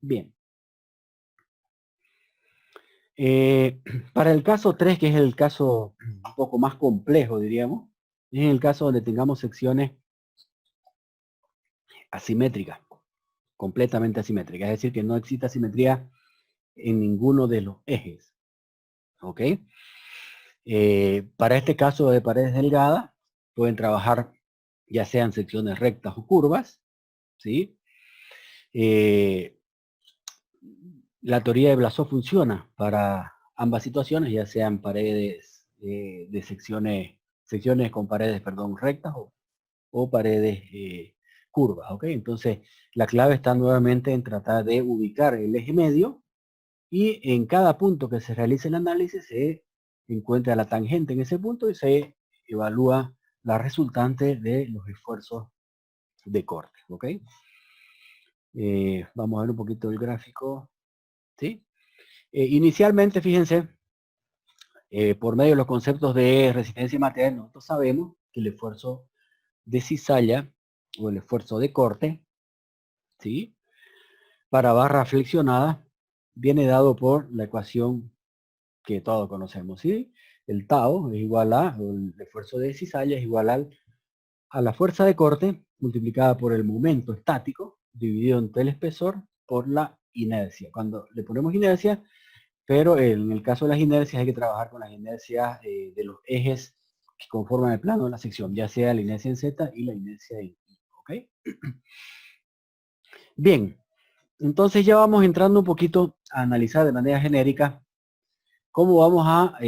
[SPEAKER 2] Bien. Para el caso 3, que es el caso un poco más complejo, diríamos, es el caso donde tengamos secciones asimétricas, completamente asimétricas, es decir, que no exista simetría en ninguno de los ejes, ¿ok? Para este caso de paredes delgadas, pueden trabajar ya sean secciones rectas o curvas, ¿sí? La teoría de Blasov funciona para ambas situaciones, ya sean paredes de secciones con paredes, perdón, rectas o paredes curvas, ¿ok? Entonces, la clave está nuevamente en tratar de ubicar el eje medio y en cada punto que se realice el análisis se encuentra la tangente en ese punto y se evalúa la resultante de los esfuerzos de corte, ¿ok? Vamos a ver un poquito el gráfico, ¿sí? Inicialmente, fíjense, por medio de los conceptos de resistencia material, nosotros sabemos que el esfuerzo de cizalla o el esfuerzo de corte, ¿sí?, para barra flexionada viene dado por la ecuación que todos conocemos, ¿sí? El tau es igual a, o el esfuerzo de cizalla es igual a la fuerza de corte multiplicada por el momento estático dividido entre el espesor por la inercia. Cuando le ponemos inercia, pero en el caso de las inercias hay que trabajar con las inercias de los ejes que conforman el plano de la sección, ya sea la inercia en Z y la inercia en Y, ¿ok? Bien, entonces ya vamos entrando un poquito a analizar de manera genérica cómo vamos a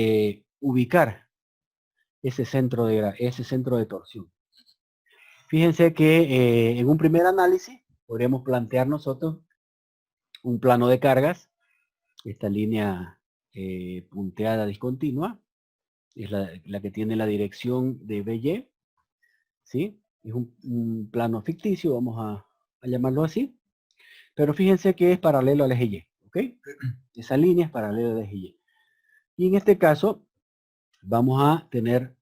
[SPEAKER 2] ubicar ese centro de torsión. Fíjense que en un primer análisis podríamos plantear nosotros un plano de cargas, esta línea punteada discontinua, es la que tiene la dirección de BY, ¿sí? Es un plano ficticio, vamos a llamarlo así, pero fíjense que es paralelo al eje Y, ¿ok? Esa línea es paralela al eje Y. Y en este caso vamos a tener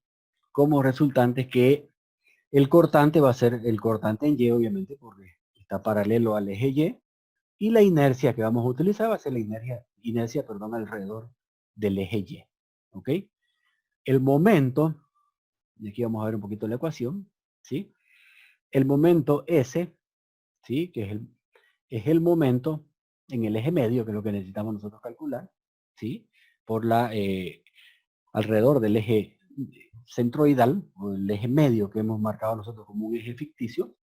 [SPEAKER 2] como resultante que el cortante va a ser el cortante en Y, obviamente, porque está paralelo al eje Y la inercia que vamos a utilizar va a ser la inercia, alrededor del eje Y, ¿ok? El momento, y aquí vamos a ver un poquito la ecuación, ¿sí? El momento S, ¿sí?, que es el momento en el eje medio, que es lo que necesitamos nosotros calcular, ¿sí?, por alrededor del eje centroidal, o el eje medio que hemos marcado nosotros como un eje ficticio,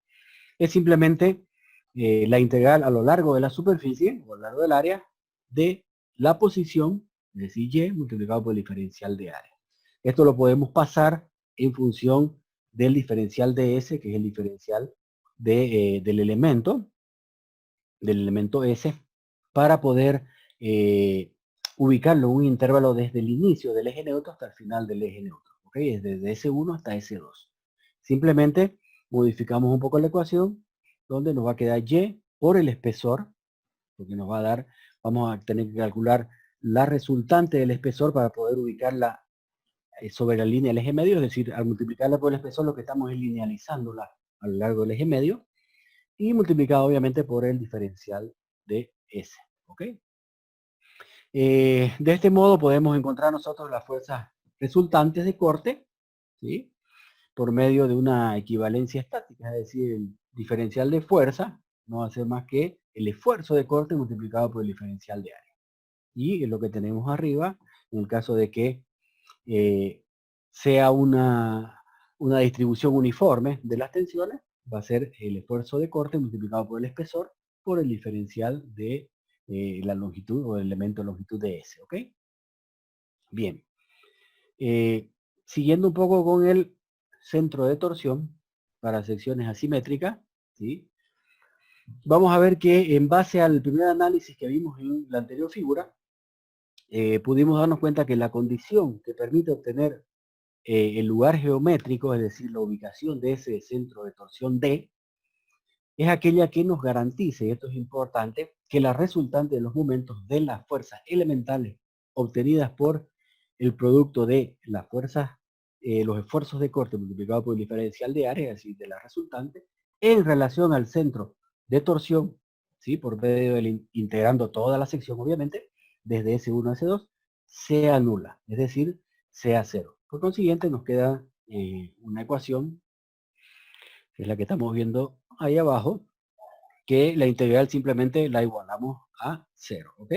[SPEAKER 2] es simplemente la integral a lo largo de la superficie, o a lo largo del área, de la posición, es decir, Y, multiplicado por el diferencial de área. Esto lo podemos pasar en función del diferencial de S, que es el diferencial del elemento S, para poder ubicarlo en un intervalo desde el inicio del eje neutro hasta el final del eje neutro, ¿ok? Desde S1 hasta S2. Simplemente modificamos un poco la ecuación, donde nos va a quedar Y por el espesor, porque nos va a dar, vamos a tener que calcular la resultante del espesor para poder ubicarla sobre la línea del eje medio, es decir, al multiplicarla por el espesor lo que estamos es linealizándola a lo largo del eje medio, y multiplicado obviamente por el diferencial de S, ¿ok? De este modo podemos encontrar nosotros las fuerzas resultantes de corte, ¿sí?, por medio de una equivalencia estática, es decir, el diferencial de fuerza no va a ser más que el esfuerzo de corte multiplicado por el diferencial de área. Y lo que tenemos arriba, en el caso de que sea una distribución uniforme de las tensiones, va a ser el esfuerzo de corte multiplicado por el espesor por el diferencial de la longitud o el elemento de longitud de S, ¿ok? Bien. Siguiendo un poco con el centro de torsión para secciones asimétricas, ¿sí?, vamos a ver que en base al primer análisis que vimos en la anterior figura, pudimos darnos cuenta que la condición que permite obtener el lugar geométrico, es decir, la ubicación de ese centro de torsión D, es aquella que nos garantice, y esto es importante, que la resultante de los momentos de las fuerzas elementales obtenidas por el producto de las fuerzas, los esfuerzos de corte multiplicado por el diferencial de área, es decir, de la resultante, en relación al centro de torsión, ¿sí?, por medio del integrando toda la sección, obviamente, desde S1 a S2, sea nula, es decir, sea cero. Por consiguiente, nos queda una ecuación, que es la que estamos viendo ahí abajo, que la integral simplemente la igualamos a 0, ¿ok?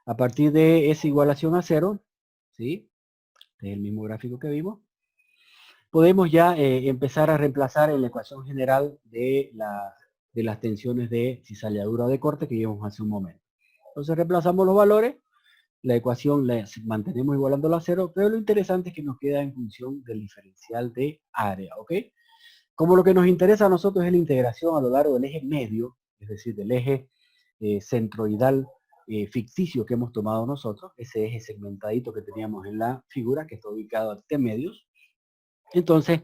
[SPEAKER 2] A partir de esa igualación a 0, ¿sí?, es el mismo gráfico que vimos, podemos ya empezar a reemplazar en la ecuación general de las tensiones de cizalladura o de corte que vimos hace un momento. Entonces reemplazamos los valores, la ecuación la mantenemos igualándola a 0, pero lo interesante es que nos queda en función del diferencial de área, ¿ok? Como lo que nos interesa a nosotros es la integración a lo largo del eje medio, es decir, del eje centroidal ficticio que hemos tomado nosotros, ese eje segmentadito que teníamos en la figura, que está ubicado a T medios. Entonces,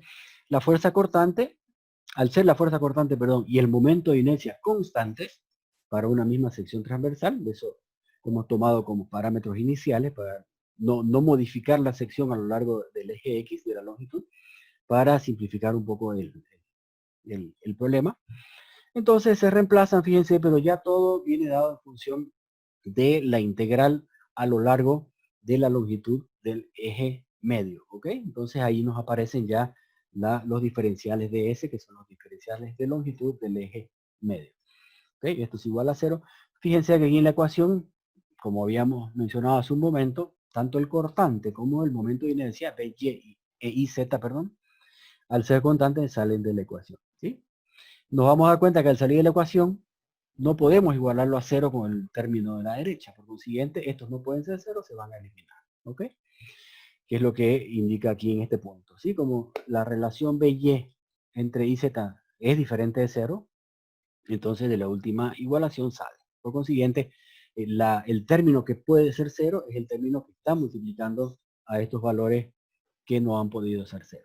[SPEAKER 2] la fuerza cortante, al ser la fuerza cortante, perdón, y el momento de inercia constantes para una misma sección transversal, de eso hemos tomado como parámetros iniciales para no modificar la sección a lo largo del eje X de la longitud, para simplificar un poco el problema. Entonces se reemplazan, fíjense, pero ya todo viene dado en función de la integral a lo largo de la longitud del eje medio, ¿ok? Entonces ahí nos aparecen ya los diferenciales de S, que son los diferenciales de longitud del eje medio. ¿Ok? Esto es igual a 0. Fíjense que aquí en la ecuación, como habíamos mencionado hace un momento, tanto el cortante como el momento de inercia, y IZ, perdón, al ser constantes salen de la ecuación, ¿sí? Nos vamos a dar cuenta que al salir de la ecuación no podemos igualarlo a 0 con el término de la derecha. Por consiguiente, estos no pueden ser 0, se van a eliminar. ¿Ok? Que es lo que indica aquí en este punto. ¿Sí? Como la relación BY entre IZ es diferente de 0, entonces de la última igualación sale. Por consiguiente, el término que puede ser 0 es el término que está multiplicando a estos valores que no han podido ser 0.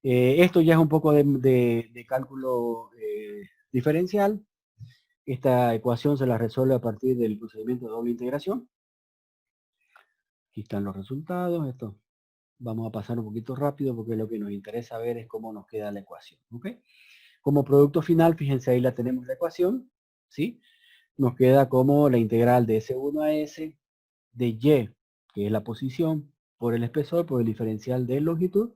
[SPEAKER 2] Esto ya es un poco de cálculo diferencial. Esta ecuación se la resuelve a partir del procedimiento de doble integración. Aquí están los resultados. Esto vamos a pasar un poquito rápido porque lo que nos interesa ver es cómo nos queda la ecuación. ¿Ok? Como producto final, fíjense ahí la tenemos la ecuación. ¿Sí? Nos queda como la integral de S1 a S de Y, que es la posición, por el espesor, por el diferencial de longitud,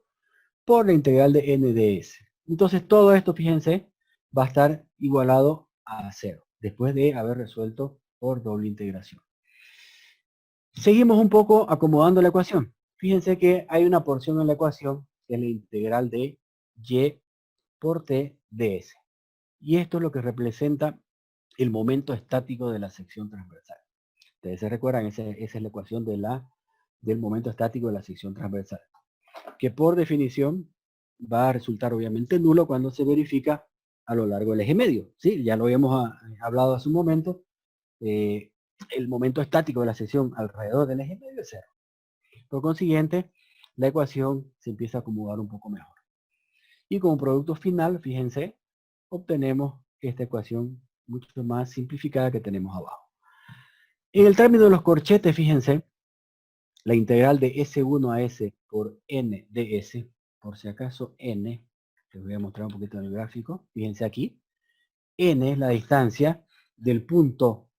[SPEAKER 2] por la integral de N de S. Entonces todo esto, fíjense, va a estar igualado a 0, después de haber resuelto por doble integración. Seguimos un poco acomodando la ecuación. Fíjense que hay una porción en la ecuación, que es la integral de Y por T de S. Y esto es lo que representa el momento estático de la sección transversal. Ustedes se recuerdan, esa es la ecuación del momento estático de la sección transversal, que por definición va a resultar obviamente nulo cuando se verifica a lo largo del eje medio. ¿Sí? Ya lo habíamos hablado hace un momento. El momento estático de la sección alrededor del eje medio es 0. Por consiguiente, la ecuación se empieza a acomodar un poco mejor. Y como producto final, fíjense, obtenemos esta ecuación mucho más simplificada que tenemos abajo. En el término de los corchetes, fíjense, la integral de S1 a S por N de S, por si acaso N, les voy a mostrar un poquito en el gráfico, fíjense aquí, N es la distancia del punto,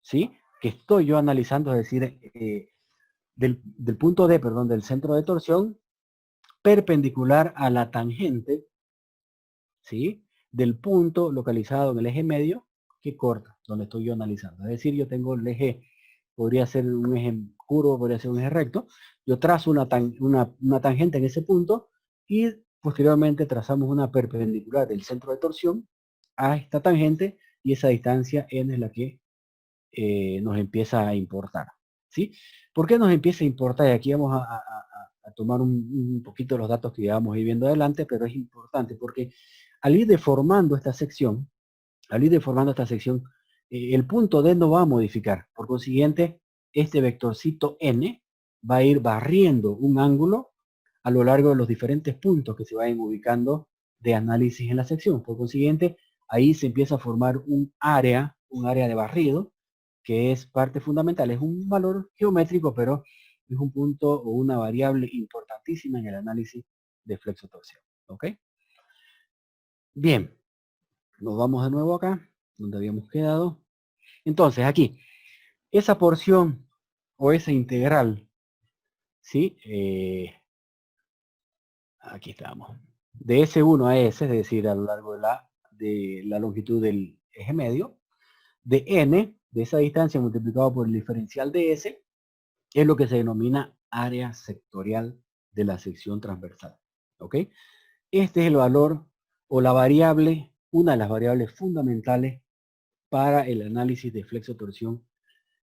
[SPEAKER 2] ¿sí?, que estoy yo analizando, es decir, del punto D, perdón, del centro de torsión, perpendicular a la tangente, ¿sí?, del punto localizado en el eje medio que corta, donde estoy yo analizando. Es decir, yo tengo el eje, podría ser un eje curvo, podría ser un eje recto. Yo trazo una tangente en ese punto y posteriormente trazamos una perpendicular del centro de torsión a esta tangente, y esa distancia n es la que nos empieza a importar. ¿Sí? ¿Por qué nos empieza a importar? Y aquí vamos a tomar un poquito los datos que ya vamos a ir viendo adelante, pero es importante porque al ir deformando esta sección, el punto D no va a modificar. Por consiguiente, este vectorcito n va a ir barriendo un ángulo a lo largo de los diferentes puntos que se vayan ubicando de análisis en la sección. Por consiguiente, ahí se empieza a formar un área de barrido, que es parte fundamental. Es un valor geométrico, pero es un punto o una variable importantísima en el análisis de flexotorsión. ¿Ok? Bien, nos vamos de nuevo acá, donde habíamos quedado. Entonces, aquí, esa porción o esa integral, ¿sí? Aquí estamos. De S1 a S, es decir, a lo largo de la longitud del eje medio, de N, de esa distancia multiplicado por el diferencial de S, es lo que se denomina área sectorial de la sección transversal. ¿Ok? Este es el valor o la variable, una de las variables fundamentales para el análisis de flexotorsión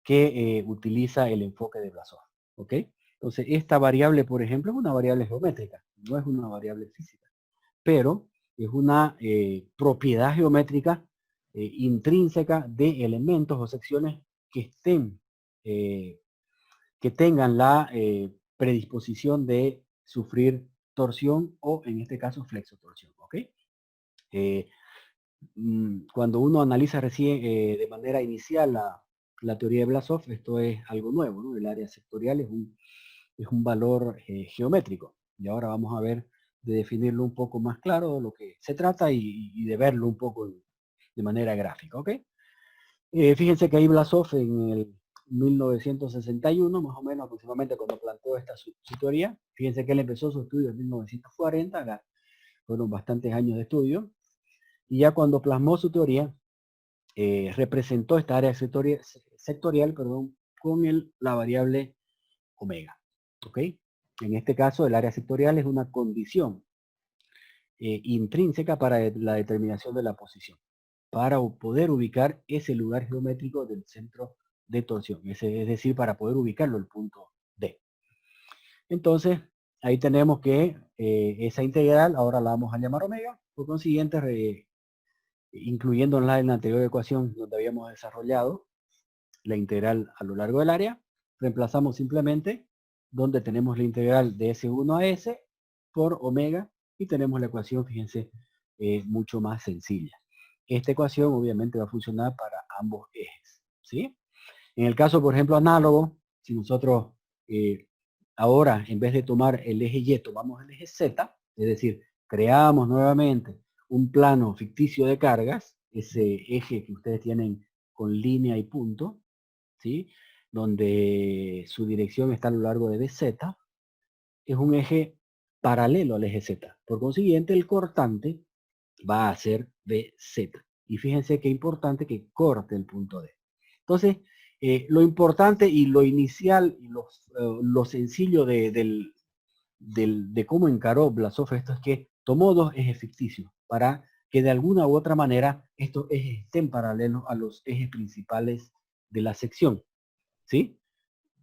[SPEAKER 2] que utiliza el enfoque de Blasov. ¿Ok? Entonces, esta variable, por ejemplo, es una variable geométrica, no es una variable física, pero es una propiedad geométrica intrínseca de elementos o secciones que estén, que tengan la predisposición de sufrir torsión o, en este caso, flexotorsión. ¿Ok? Cuando uno analiza recién de manera inicial la teoría de Blasov, esto es algo nuevo, ¿no? El área sectorial es un valor geométrico. Y ahora vamos a ver de definirlo un poco más claro de lo que se trata y de verlo un poco de manera gráfica, ¿ok? Fíjense que ahí Blasov en el 1961, más o menos aproximadamente cuando planteó esta su teoría, fíjense que él empezó su estudio en 1940, fueron bastantes años de estudio, y ya cuando plasmó su teoría, representó esta área sectorial, perdón, con la variable omega, ¿ok? En este caso, el área sectorial es una condición intrínseca para la determinación de la posición, para poder ubicar ese lugar geométrico del centro de torsión, es decir, para poder ubicarlo el punto D. Entonces, ahí tenemos que esa integral ahora la vamos a llamar omega, por consiguiente, incluyéndola en la anterior ecuación donde habíamos desarrollado la integral a lo largo del área, reemplazamos simplemente donde tenemos la integral de S1 a S por omega y tenemos la ecuación, fíjense, mucho más sencilla. Esta ecuación obviamente va a funcionar para ambos ejes, ¿sí? En el caso, por ejemplo, análogo, si nosotros ahora en vez de tomar el eje Y, tomamos el eje Z, es decir, creamos nuevamente un plano ficticio de cargas, ese eje que ustedes tienen con línea y punto, ¿sí? Donde su dirección está a lo largo de DZ, es un eje paralelo al eje Z. Por consiguiente, el cortante va a ser BZ. Y fíjense qué importante que corte el punto D. Entonces, lo importante y lo inicial y lo sencillo de cómo encaró Blasov esto es que tomó dos ejes ficticios para que de alguna u otra manera estos ejes estén paralelos a los ejes principales de la sección, ¿sí?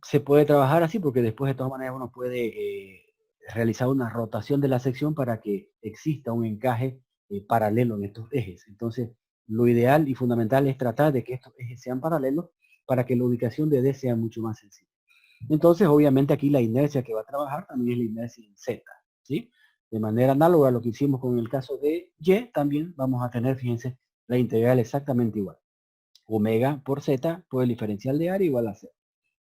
[SPEAKER 2] Se puede trabajar así porque después de todas maneras uno puede realizar una rotación de la sección para que exista un encaje paralelo en estos ejes. Entonces, lo ideal y fundamental es tratar de que estos ejes sean paralelos para que la ubicación de D sea mucho más sencilla. Entonces, obviamente aquí la inercia que va a trabajar también es la inercia en Z, ¿sí? De manera análoga a lo que hicimos con el caso de Y, también vamos a tener, fíjense, la integral exactamente igual. Omega por Z por el diferencial de área igual a Z.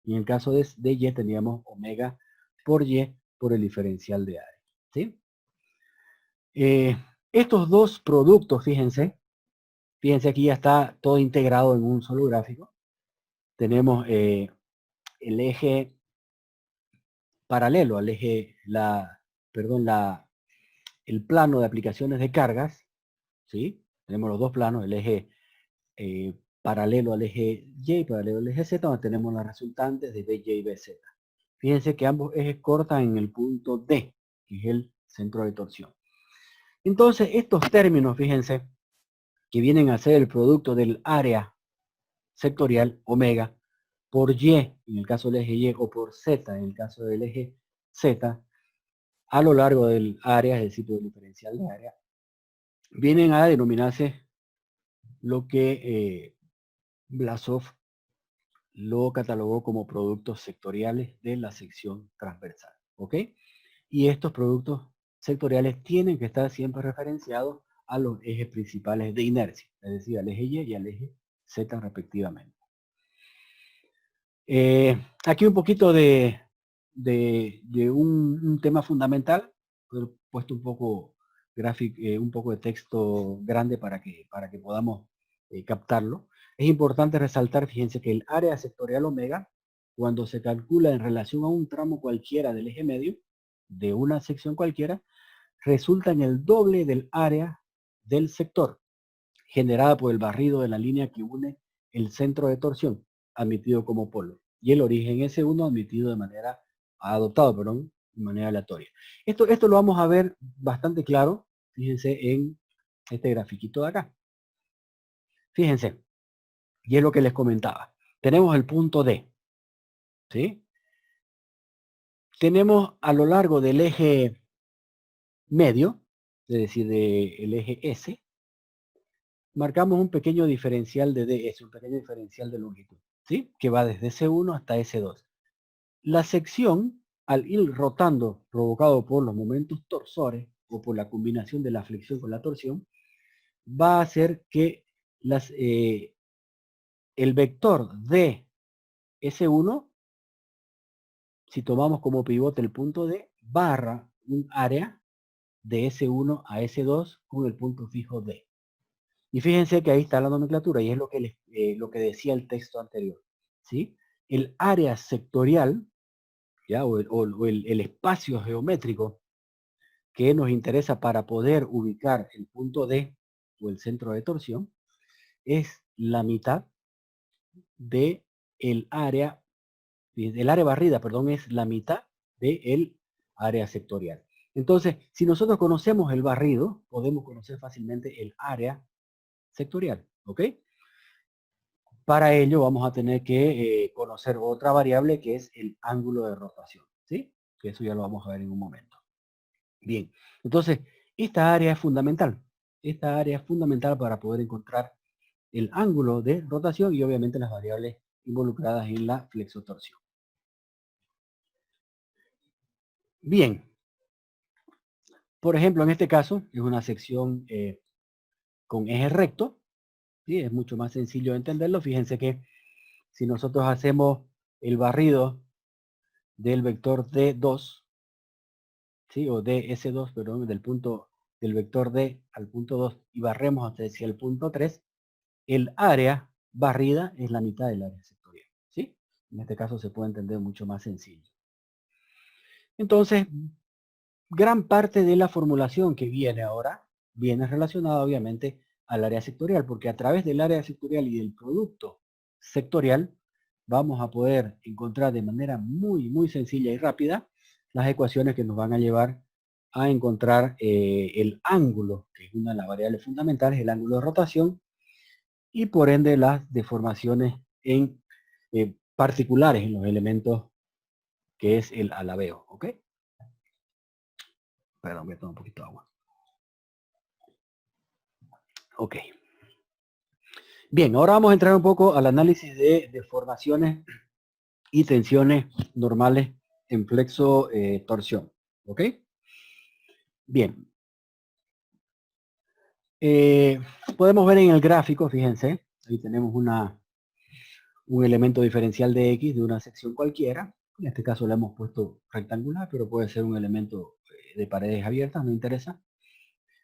[SPEAKER 2] Y en el caso de Y teníamos omega por Y por el diferencial de área, ¿sí? Estos dos productos, fíjense aquí ya está todo integrado en un solo gráfico. Tenemos el eje paralelo al eje, el plano de aplicaciones de cargas, ¿sí? Tenemos los dos planos, el eje paralelo al eje Y, paralelo al eje Z, donde tenemos las resultantes de BY y BZ. Fíjense que ambos ejes cortan en el punto D, que es el centro de torsión. Entonces, estos términos, fíjense, que vienen a ser el producto del área sectorial, omega, por Y, en el caso del eje Y, o por Z, en el caso del eje Z, a lo largo del área, es decir, del diferencial de área, vienen a denominarse lo que Blasov lo catalogó como productos sectoriales de la sección transversal, ¿ok? Y estos productos sectoriales tienen que estar siempre referenciados a los ejes principales de inercia, es decir, al eje Y y al eje Z respectivamente. Aquí un poquito de un tema fundamental, he puesto un poco gráfico, un poco de texto grande para que podamos captarlo. Es importante resaltar, fíjense que el área sectorial omega, cuando se calcula en relación a un tramo cualquiera del eje medio, de una sección cualquiera, resulta en el doble del área del sector, generada por el barrido de la línea que une el centro de torsión, admitido como polo, y el origen S1 admitido de manera, adoptado, perdón, de manera aleatoria. Esto lo vamos a ver bastante claro, fíjense en este grafiquito de acá. Fíjense, y es lo que les comentaba. Tenemos el punto D, ¿sí? Tenemos a lo largo del eje medio, es decir, del eje S, marcamos un pequeño diferencial de DS, un pequeño diferencial de longitud, ¿sí? Que va desde S1 hasta S2. La sección, al ir rotando, provocado por los momentos torsores o por la combinación de la flexión con la torsión, va a hacer que el vector de S1, si tomamos como pivote el punto D, barra un área de S1 a S2 con el punto fijo D. Y fíjense que ahí está la nomenclatura y es lo que decía el texto anterior, ¿sí? El área sectorial, ¿ya? O el espacio geométrico que nos interesa para poder ubicar el punto D o el centro de torsión es la mitad de el área barrida, perdón, es la mitad del área sectorial. Entonces, si nosotros conocemos el barrido, podemos conocer fácilmente el área sectorial, ¿ok? Para ello vamos a tener que conocer otra variable que es el ángulo de rotación, ¿sí? Que eso ya lo vamos a ver en un momento. Bien, entonces, esta área es fundamental. Esta área es fundamental para poder encontrar el ángulo de rotación y obviamente las variables involucradas en la flexotorsión. Bien, por ejemplo, en este caso es una sección con eje recto, ¿sí? Es mucho más sencillo de entenderlo. Fíjense que si nosotros hacemos el barrido del vector D2, ¿sí? O DS2, perdón, del vector D al punto 2 y barremos hacia el punto 3, el área barrida es la mitad del área sectorial, ¿sí? En este caso se puede entender mucho más sencillo. Entonces, gran parte de la formulación que viene ahora viene relacionada obviamente al área sectorial, porque a través del área sectorial y del producto sectorial vamos a poder encontrar de manera muy, muy sencilla y rápida las ecuaciones que nos van a llevar a encontrar el ángulo, que es una de las variables fundamentales, el ángulo de rotación, y por ende las deformaciones en particulares en los elementos que es el alabeo, ¿ok? Perdón, voy a tomar un poquito de agua. Ok. Bien, ahora vamos a entrar un poco al análisis de deformaciones y tensiones normales en flexo torsión. ¿Ok? Bien. Podemos ver en el gráfico, fíjense, ahí tenemos un elemento diferencial de X de una sección cualquiera. En este caso le hemos puesto rectangular, pero puede ser un elemento de paredes abiertas, no interesa.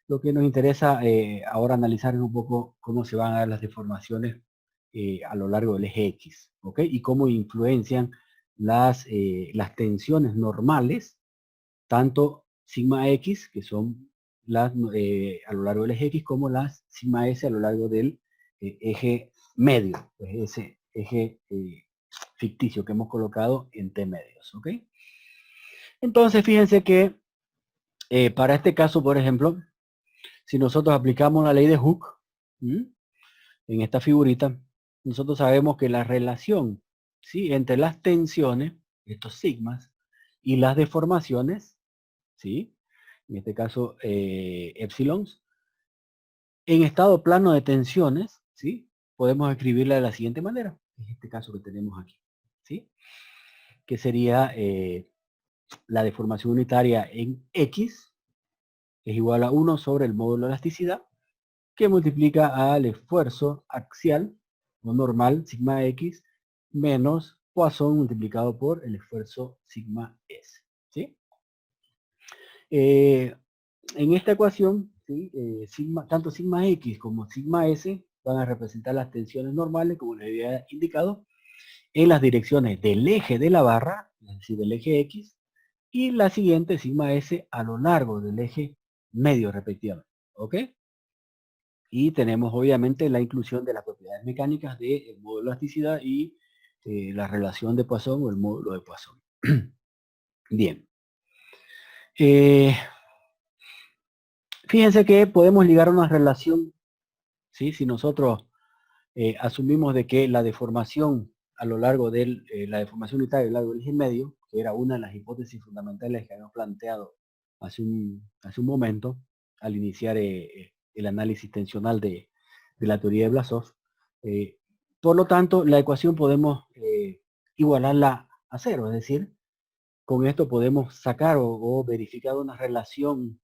[SPEAKER 2] Lo que nos interesa ahora analizar es un poco cómo se van a dar las deformaciones a lo largo del eje X, ¿ok? Y cómo influencian las tensiones normales, tanto sigma X, que son las a lo largo del eje X, como las sigma S a lo largo del eje medio, pues ese eje ficticio que hemos colocado en T medios, ¿ok? Entonces, fíjense que para este caso, por ejemplo, si nosotros aplicamos la ley de Hooke, en esta figurita, nosotros sabemos que la relación, ¿sí? Entre las tensiones, estos sigmas, y las deformaciones, ¿sí? En este caso, epsilons, en estado plano de tensiones, ¿sí? Podemos escribirla de la siguiente manera, en este caso que tenemos aquí, ¿sí? Que sería la deformación unitaria en X es igual a 1 sobre el módulo de elasticidad, que multiplica al esfuerzo axial o normal sigma X menos Poisson multiplicado por el esfuerzo sigma S. ¿Sí? En esta ecuación, ¿sí? Tanto sigma X como sigma S van a representar las tensiones normales, como les había indicado, en las direcciones del eje de la barra, es decir, del eje X, y la siguiente sigma S a lo largo del eje medio respectivamente. ¿Ok? Y tenemos obviamente la inclusión de las propiedades mecánicas del módulo de elasticidad y la relación de Poisson o el módulo de Poisson. Bien. Fíjense que podemos ligar una relación, ¿sí? Si nosotros asumimos de que la deformación a lo largo de la deformación unitaria a lo largo del eje medio, que era una de las hipótesis fundamentales que habíamos planteado hace un momento, al iniciar el análisis tensional de la teoría de Blasov. Por lo tanto, la ecuación podemos igualarla a cero, es decir, con esto podemos sacar o verificar una relación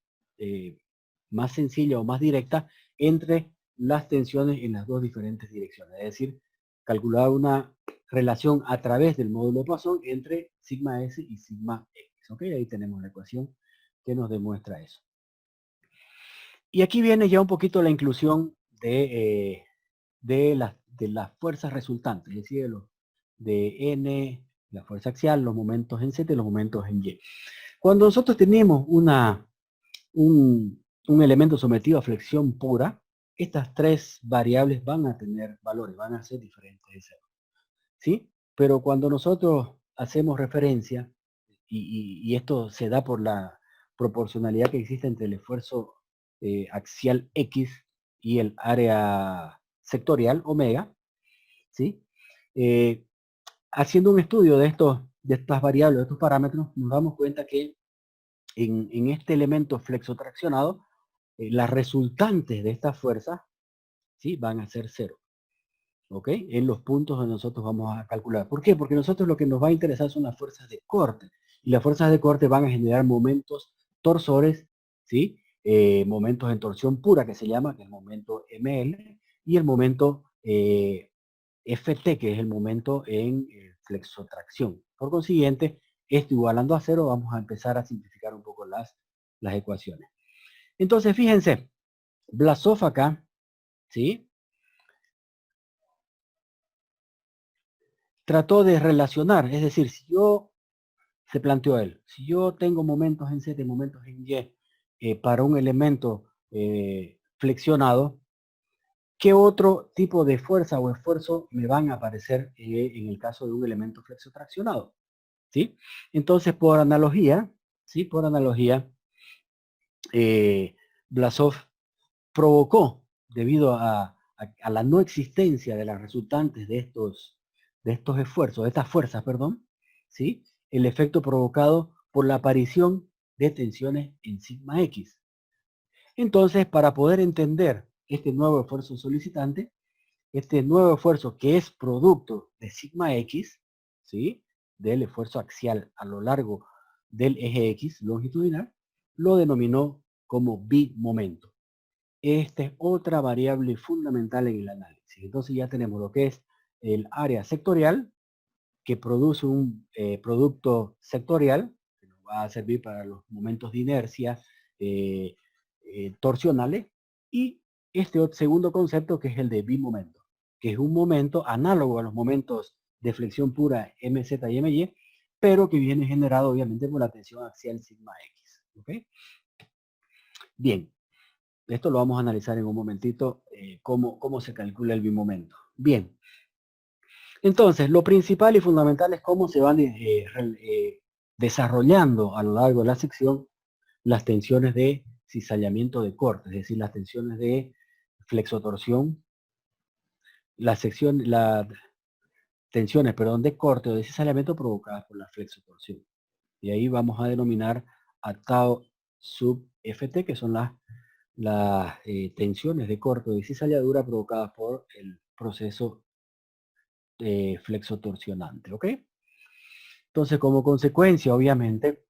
[SPEAKER 2] más sencilla o más directa entre las tensiones en las dos diferentes direcciones. Es decir, calcular una relación a través del módulo de Poisson entre sigma S y sigma X. ¿Ok? Ahí tenemos la ecuación que nos demuestra eso. Y aquí viene ya un poquito la inclusión de las fuerzas resultantes, es decir, de N, la fuerza axial, los momentos en Z y los momentos en Y. Cuando nosotros tenemos un elemento sometido a flexión pura, estas tres variables van a tener valores, van a ser diferentes de cero. ¿Sí? Pero cuando nosotros hacemos referencia, y esto se da por la proporcionalidad que existe entre el esfuerzo axial X y el área sectorial omega, ¿sí? Haciendo un estudio de estas variables, de estos parámetros, nos damos cuenta que en este elemento flexotraccionado, las resultantes de estas fuerzas, ¿sí? Van a ser cero. ¿Ok? En los puntos donde nosotros vamos a calcular. ¿Por qué? Porque nosotros lo que nos va a interesar son las fuerzas de corte. Y las fuerzas de corte van a generar momentos torsores, ¿sí? Momentos en torsión pura, que se llama, que es el momento ML, y el momento FT, que es el momento en flexotracción. Por consiguiente, esto igualando a cero, vamos a empezar a simplificar un poco las ecuaciones. Entonces, fíjense, Blasov acá, ¿sí? Trató de relacionar, es decir, se planteó él, si yo tengo momentos en Z y momentos en Y para un elemento flexionado, ¿qué otro tipo de fuerza o esfuerzo me van a aparecer en el caso de un elemento flexotraccionado? ¿Sí? Entonces, por analogía, ¿sí? Por analogía, Blasov provocó, debido a la no existencia de las resultantes de estos esfuerzos, de estas fuerzas, perdón, ¿sí? El efecto provocado por la aparición de tensiones en sigma X. Entonces, para poder entender este nuevo esfuerzo solicitante, este nuevo esfuerzo que es producto de sigma X, ¿sí? Del esfuerzo axial a lo largo del eje X longitudinal, lo denominó como bimomento. Esta es otra variable fundamental en el análisis. Entonces ya tenemos lo que es el área sectorial, que produce un producto sectorial, que nos va a servir para los momentos de inercia torsionales, y este segundo concepto que es el de bimomento, que es un momento análogo a los momentos de flexión pura MZ y MY, pero que viene generado obviamente por la tensión axial sigma X. ¿Okay? Bien, esto lo vamos a analizar en un momentito, cómo se calcula el bimomento. Bien, entonces, lo principal y fundamental es cómo se van desarrollando a lo largo de la sección las tensiones de cizallamiento de corte, es decir, las tensiones de flexotorsión, las tensiones, perdón, de corte o de cizallamiento provocadas por la flexotorsión. Y ahí vamos a denominar a tau sub ft, que son las tensiones de corte o de cizalladura provocadas por el proceso flexotorsionante, ¿ok? Entonces, como consecuencia, obviamente,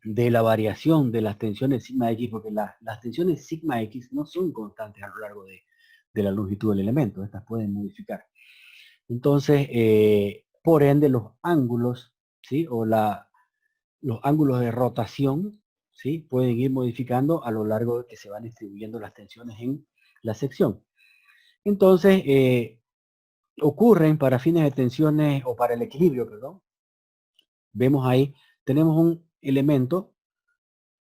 [SPEAKER 2] de la variación de las tensiones sigma X, porque las tensiones sigma X no son constantes a lo largo de la longitud del elemento, estas pueden modificar. Entonces, por ende, los ángulos, ¿sí? O los ángulos de rotación, ¿sí? Pueden ir modificando a lo largo de que se van distribuyendo las tensiones en la sección. Entonces, ocurren para fines de tensiones, o para el equilibrio, perdón. Vemos ahí, tenemos un elemento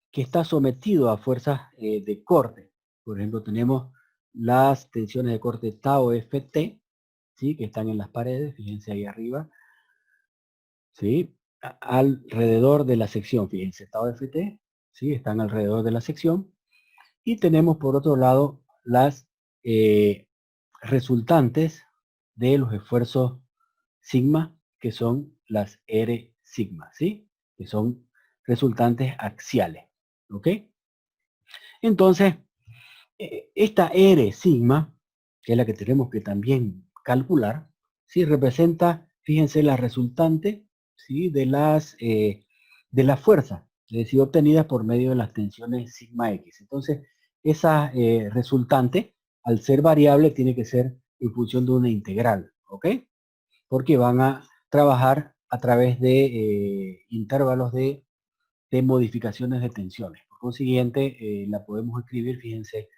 [SPEAKER 2] que está sometido a fuerzas de corte. Por ejemplo, tenemos las tensiones de corte tau ft, ¿sí? Que están en las paredes, fíjense ahí arriba, ¿sí? Alrededor de la sección, fíjense, tau ft, ¿sí? Están alrededor de la sección. Y tenemos por otro lado las resultantes de los esfuerzos sigma, que son las R sigma, ¿sí? Que son resultantes axiales, ¿ok? Entonces, esta R sigma, que es la que tenemos que también calcular, ¿sí? Representa, fíjense, la resultante, ¿sí? de la fuerza, es decir, obtenidas por medio de las tensiones sigma X. Entonces, esa resultante, al ser variable, tiene que ser en función de una integral, ¿ok? porque van a trabajar a través de intervalos de modificaciones de tensiones. Por consiguiente, la podemos escribir, fíjense,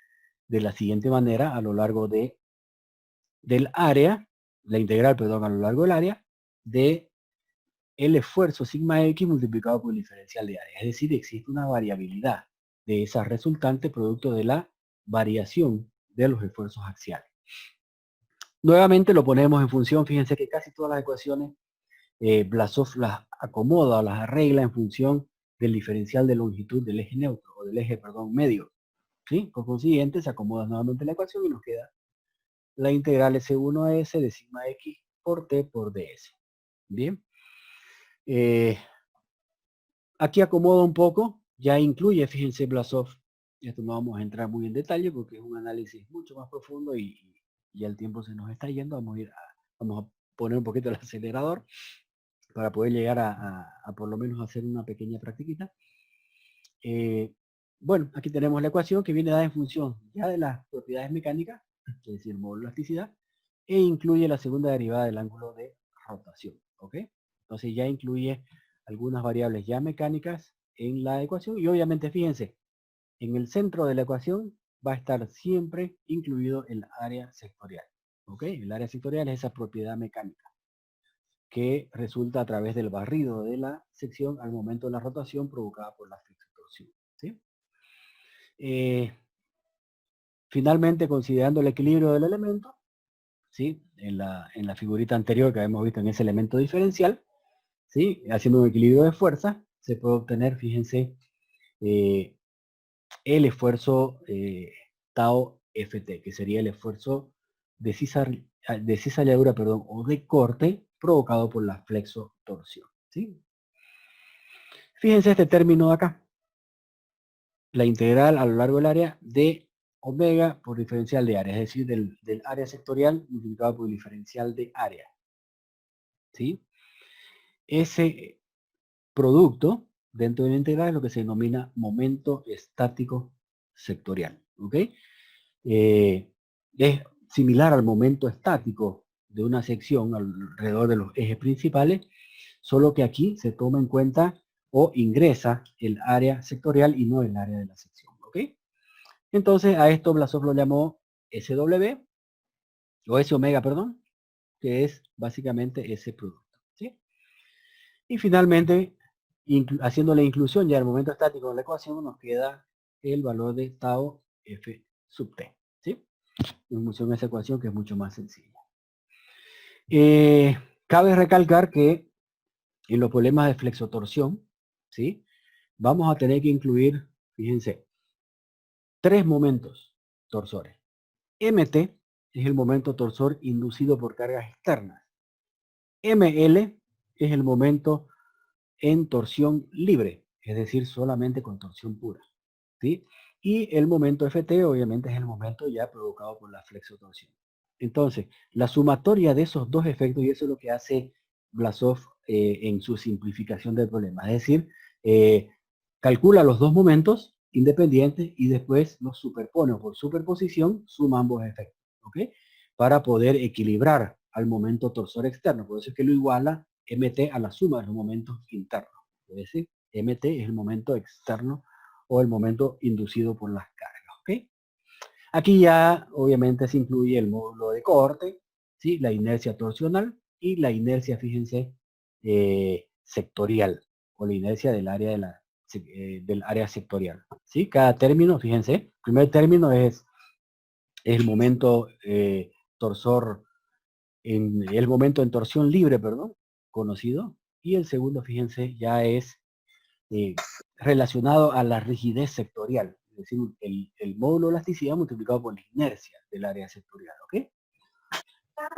[SPEAKER 2] de la siguiente manera a lo largo del área, la integral, perdón, a lo largo del área, de el esfuerzo sigma X multiplicado por el diferencial de área. Es decir, existe una variabilidad de esa resultante producto de la variación de los esfuerzos axiales. Nuevamente lo ponemos en función, fíjense que casi todas las ecuaciones Blasov las acomoda o las arregla en función del diferencial de longitud del eje neutro, o del eje, perdón, medio. ¿Sí? Por consiguiente, se acomoda nuevamente la ecuación y nos queda la integral S1 a S de sigma X por T por DS. Bien. Aquí acomodo un poco, ya incluye, fíjense, Blasov. Esto no vamos a entrar muy en detalle porque es un análisis mucho más profundo y ya el tiempo se nos está yendo. Vamos a poner un poquito el acelerador para poder llegar a por lo menos hacer una pequeña practiquita. Bueno, aquí tenemos la ecuación que viene dada en función ya de las propiedades mecánicas, es decir, módulo de elasticidad, e incluye la segunda derivada del ángulo de rotación, ¿ok? Entonces ya incluye algunas variables ya mecánicas en la ecuación y obviamente fíjense, en el centro de la ecuación va a estar siempre incluido el área sectorial, ¿ok? El área sectorial es esa propiedad mecánica que resulta a través del barrido de la sección al momento de la rotación provocada por la flexotorsión, ¿sí? Finalmente, considerando el equilibrio del elemento, ¿sí? En la figurita anterior que habíamos visto en ese elemento diferencial, ¿sí? Haciendo un equilibrio de fuerza, se puede obtener, fíjense, el esfuerzo tau ft, que sería el esfuerzo de cizalladura, perdón, o de corte provocado por la flexotorsión, ¿sí? Fíjense este término de acá. La integral a lo largo del área de omega por diferencial de área, es decir, del área sectorial multiplicado por el diferencial de área. ¿Sí? Ese producto dentro de la integral es lo que se denomina momento estático sectorial. ¿Ok? Es similar al momento estático de una sección alrededor de los ejes principales, solo que aquí se toma en cuenta o ingresa el área sectorial y no el área de la sección. ¿Ok? Entonces a esto Blasov lo llamó SW, o S omega, perdón, que es básicamente ese producto. ¿Sí? Y finalmente, haciendo la inclusión ya del momento estático de la ecuación, nos queda el valor de tau F sub T. ¿Sí? En función a esa ecuación que es mucho más sencilla. Cabe recalcar que en los problemas de flexotorsión, ¿sí? Vamos a tener que incluir, fíjense, 3 momentos torsores. MT es el momento torsor inducido por cargas externas. ML es el momento en torsión libre, es decir, solamente con torsión pura. ¿Sí? Y el momento FT obviamente es el momento ya provocado por la flexotorsión. Entonces, la sumatoria de esos dos efectos, y eso es lo que hace Blasov en su simplificación del problema, es decir, calcula los dos momentos independientes y después los superpone, o por superposición suma ambos efectos, ¿ok? Para poder equilibrar al momento torsor externo, por eso es que lo iguala MT a la suma de los momentos internos, es decir, MT es el momento externo o el momento inducido por las cargas, ¿ok? Aquí ya obviamente se incluye el módulo de corte, ¿sí? La inercia torsional y la inercia, fíjense, sectorial, o la inercia del área, del área sectorial, ¿sí? Cada término, fíjense, el primer término es el momento torsor, el momento en torsión libre, perdón, conocido, y el segundo, fíjense, ya es relacionado a la rigidez sectorial, es decir, el módulo de elasticidad multiplicado por la inercia del área sectorial, ¿ok?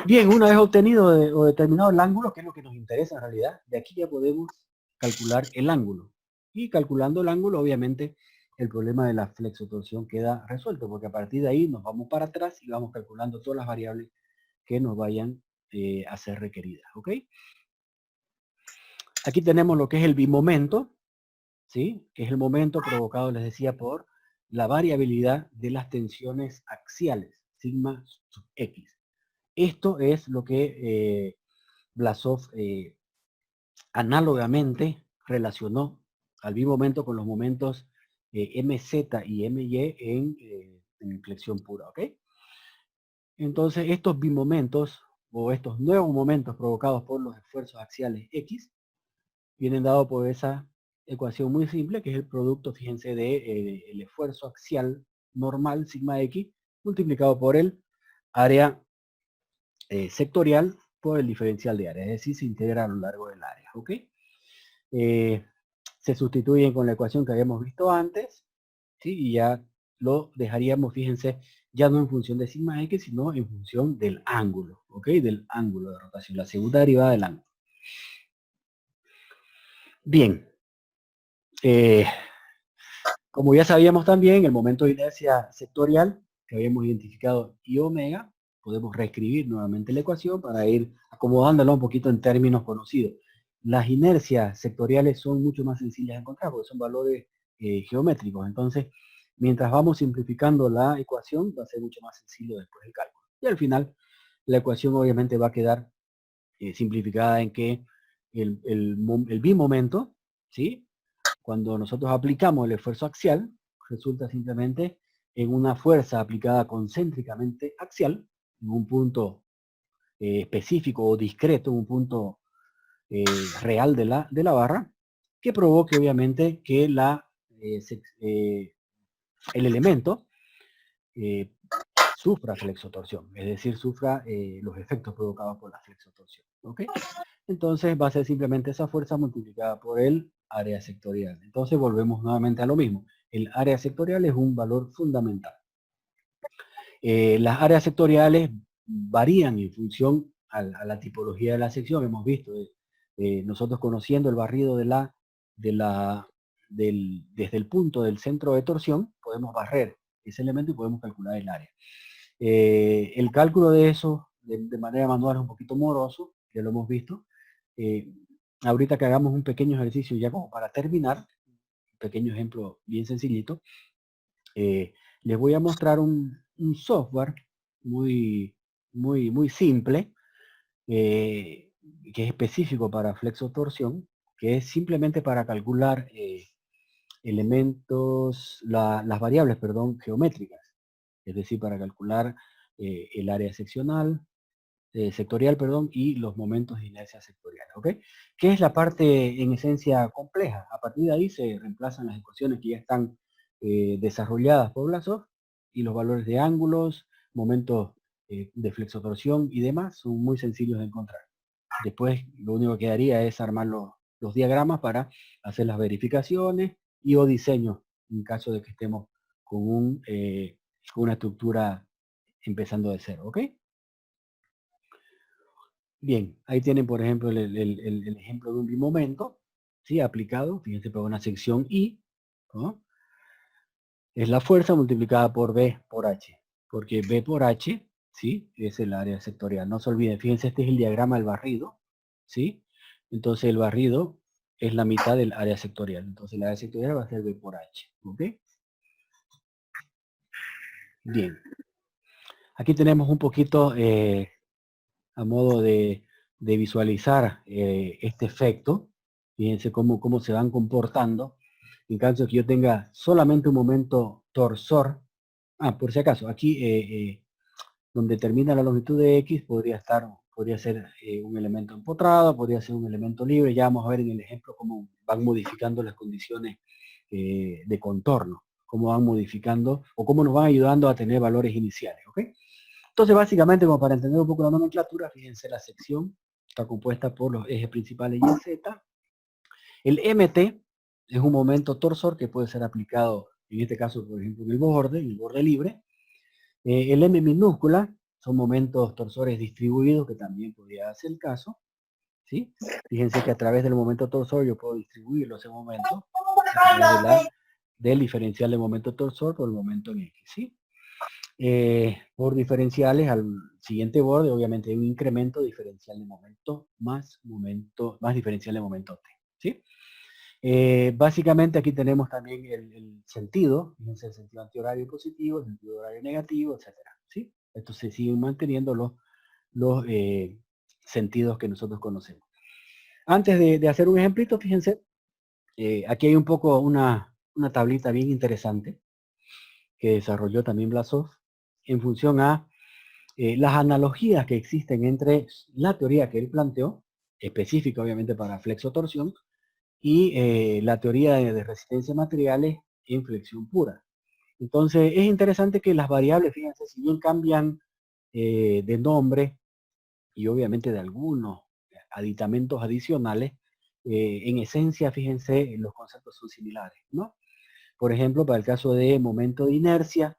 [SPEAKER 2] Bien, una vez obtenido o determinado el ángulo, que es lo que nos interesa en realidad, de aquí ya podemos calcular el ángulo. Y calculando el ángulo, obviamente, el problema de la flexotorsión queda resuelto, porque a partir de ahí nos vamos para atrás y vamos calculando todas las variables que nos vayan a ser requeridas, ¿ok? Aquí tenemos lo que es el bimomento, ¿sí? Que es el momento provocado, les decía, por la variabilidad de las tensiones axiales, sigma sub x. Esto es lo que Blasov análogamente relacionó al bimomento con los momentos MZ y MY en inflexión pura, ¿ok? Entonces, estos bimomentos o estos nuevos momentos provocados por los esfuerzos axiales X vienen dados por esa ecuación muy simple, que es el producto, fíjense, de el esfuerzo axial normal, sigma X, multiplicado por el área sectorial por el diferencial de área, es decir, se integra a lo largo del área, ¿ok? Se sustituyen con la ecuación que habíamos visto antes, ¿sí? Y ya lo dejaríamos, fíjense, ya no en función de sigma X, sino en función del ángulo, ¿ok? Del ángulo de rotación, la segunda derivada del ángulo. Bien. Como ya sabíamos también, el momento de inercia sectorial que habíamos identificado y omega, podemos reescribir nuevamente la ecuación para ir acomodándola un poquito en términos conocidos. Las inercias sectoriales son mucho más sencillas de encontrar porque son valores geométricos. Entonces, mientras vamos simplificando la ecuación, va a ser mucho más sencillo después el cálculo. Y al final, la ecuación obviamente va a quedar simplificada en que el bimomento, ¿sí? Cuando nosotros aplicamos el esfuerzo axial, resulta simplemente en una fuerza aplicada concéntricamente axial, en un punto específico o discreto, un punto real de la barra, que provoque obviamente que el elemento sufra flexotorsión, es decir, sufra los efectos provocados por la flexotorsión. ¿Ok? Entonces va a ser simplemente esa fuerza multiplicada por el área sectorial. Entonces volvemos nuevamente a lo mismo. El área sectorial es un valor fundamental. Las áreas sectoriales varían en función a la tipología de la sección. Hemos visto, nosotros conociendo el barrido desde el punto del centro de torsión, podemos barrer ese elemento y podemos calcular el área. El cálculo de eso de manera manual es un poquito moroso, ya lo hemos visto. Ahorita que hagamos un pequeño ejercicio ya como para terminar, un pequeño ejemplo bien sencillito, les voy a mostrar un software muy, muy simple, que es específico para flexotorsión, que es simplemente para calcular las variables, perdón, geométricas, es decir, para calcular el área sectorial, perdón, y los momentos de inercia sectorial, ¿ok? ¿Qué es la parte en esencia compleja? A partir de ahí se reemplazan las ecuaciones que ya están desarrolladas por Blasov y los valores de ángulos, momentos de flexotorsión y demás son muy sencillos de encontrar. Después lo único que quedaría es armar los diagramas para hacer las verificaciones y o diseños en caso de que estemos con una estructura empezando de cero, ¿ok? Bien, ahí tienen, por ejemplo, el ejemplo de un bimomento, ¿sí? Aplicado, fíjense, para una sección I, ¿no? Es la fuerza multiplicada por B por H, porque B por H, ¿sí? Es el área sectorial. No se olviden, fíjense, este es el diagrama del barrido, ¿sí? Entonces el barrido es la mitad del área sectorial. Entonces la área sectorial va a ser B por H, ¿ok? Bien. Aquí tenemos un poquito a modo de visualizar este efecto. Fíjense cómo se van comportando. En caso de que yo tenga solamente un momento torsor. Por si acaso, aquí donde termina la longitud de X podría ser un elemento empotrado, podría ser un elemento libre. Ya vamos a ver en el ejemplo cómo van modificando las condiciones de contorno, cómo van modificando o cómo nos van ayudando a tener valores iniciales. ¿Ok? Entonces, básicamente, como para entender un poco la nomenclatura, fíjense, la sección está compuesta por los ejes principales y el Z. El MT es un momento torsor que puede ser aplicado, en este caso, por ejemplo, en el borde libre. El M minúscula son momentos torsores distribuidos, que también podría ser el caso. ¿Sí? Fíjense que a través del momento torsor yo puedo distribuir ese momento a través del diferencial de momento torsor por el momento en X. ¿Sí? Por diferenciales al siguiente borde, obviamente hay un incremento diferencial de momento más diferencial de momento T. ¿Sí? Básicamente aquí tenemos también el sentido, fíjense, el sentido antihorario positivo, el sentido horario negativo, etcétera. ¿Sí? Estos se siguen manteniendo los sentidos que nosotros conocemos. Antes de hacer un ejemplito, fíjense, aquí hay un poco una tablita bien interesante que desarrolló también Blasov en función a las analogías que existen entre la teoría que él planteó, específica obviamente para flexotorsión, y la teoría de resistencia a materiales en flexión pura. Entonces es interesante que las variables, fíjense, si bien cambian de nombre y obviamente de algunos aditamentos adicionales, en esencia, fíjense, los conceptos son similares, ¿no? Por ejemplo, para el caso de momento de inercia,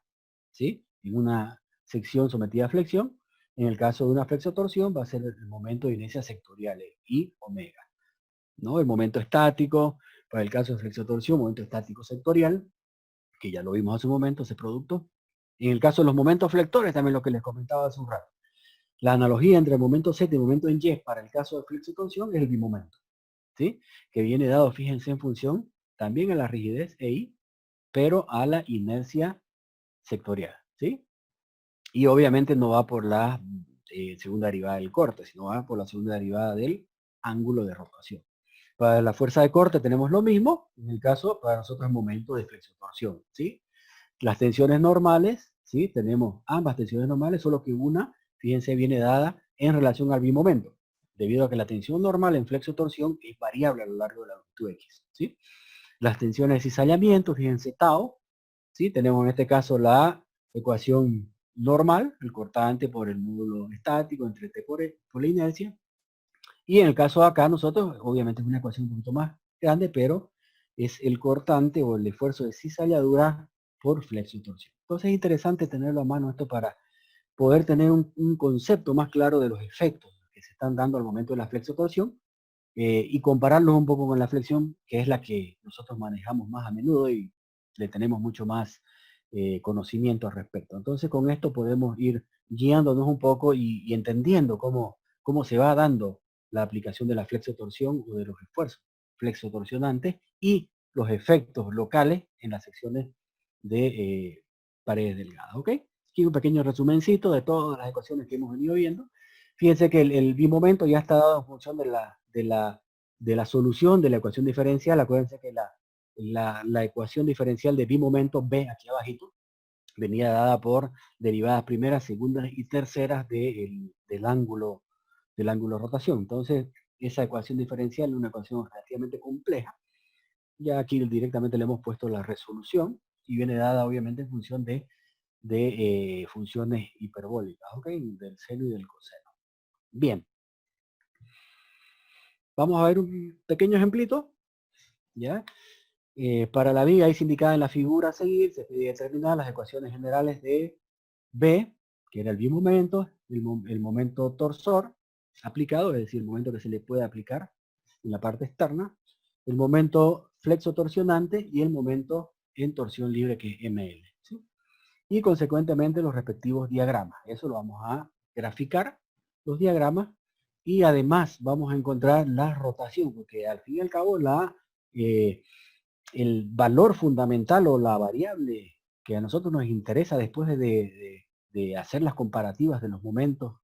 [SPEAKER 2] ¿sí? En una sección sometida a flexión, en el caso de una flexotorsión va a ser el momento de inercia sectorial, I omega, ¿no? El momento estático, para el caso de flexotorsión, momento estático sectorial, que ya lo vimos hace un momento, ese producto. En el caso de los momentos flectores, también lo que les comentaba hace un rato. La analogía entre el momento Z y el momento en Y para el caso de flexotorsión es el bimomento, ¿sí? Que viene dado, fíjense, en función también a la rigidez EI, pero a la inercia sectorial, ¿sí? Y obviamente no va por la segunda derivada del corte, sino va por la segunda derivada del ángulo de rotación. Para la fuerza de corte tenemos lo mismo, en el caso para nosotros el momento de flexiotorsión, ¿sí? Las tensiones normales, ¿sí? Tenemos ambas tensiones normales, solo que una, fíjense, viene dada en relación al bimomento, debido a que la tensión normal en flexotorsión es variable a lo largo de la longitud X, ¿sí? Las tensiones de cizallamiento, fíjense, tau, ¿sí? Tenemos en este caso la ecuación normal, el cortante por el módulo estático entre T por la inercia. Y en el caso de acá nosotros, obviamente es una ecuación un poquito más grande, pero es el cortante o el esfuerzo de cizalladura por flexotorsión. Entonces es interesante tenerlo a mano esto para poder tener un concepto más claro de los efectos que se están dando al momento de la flexotorsión y compararlos un poco con la flexión, que es la que nosotros manejamos más a menudo y le tenemos mucho más conocimiento al respecto. Entonces con esto podemos ir guiándonos un poco y entendiendo cómo se va dando la aplicación de la flexotorsión o de los esfuerzos flexotorsionantes y los efectos locales en las secciones de paredes delgadas. ¿Ok? Aquí un pequeño resumencito de todas las ecuaciones que hemos venido viendo. Fíjense que el bimomento ya está dado en función de la solución de la ecuación diferencial. Acuérdense que la ecuación diferencial de bimomento B, aquí abajito, venía dada por derivadas primeras, segundas y terceras del ángulo de rotación. Entonces, esa ecuación diferencial es una ecuación relativamente compleja. Ya aquí directamente le hemos puesto la resolución y viene dada obviamente en función de funciones hiperbólicas, ¿ok? Del seno y del coseno. Bien. Vamos a ver un pequeño ejemplito, ¿ya? Para la viga es indicada en la figura a seguir, se pide determinar las ecuaciones generales de B, que era el bimomento, el momento torsor aplicado, es decir, el momento que se le puede aplicar en la parte externa, el momento flexotorsionante y el momento en torsión libre, que es ML, ¿sí? Y consecuentemente los respectivos diagramas. Eso lo vamos a graficar, los diagramas, y además vamos a encontrar la rotación, porque al fin y al cabo el valor fundamental o la variable que a nosotros nos interesa después de hacer las comparativas de los momentos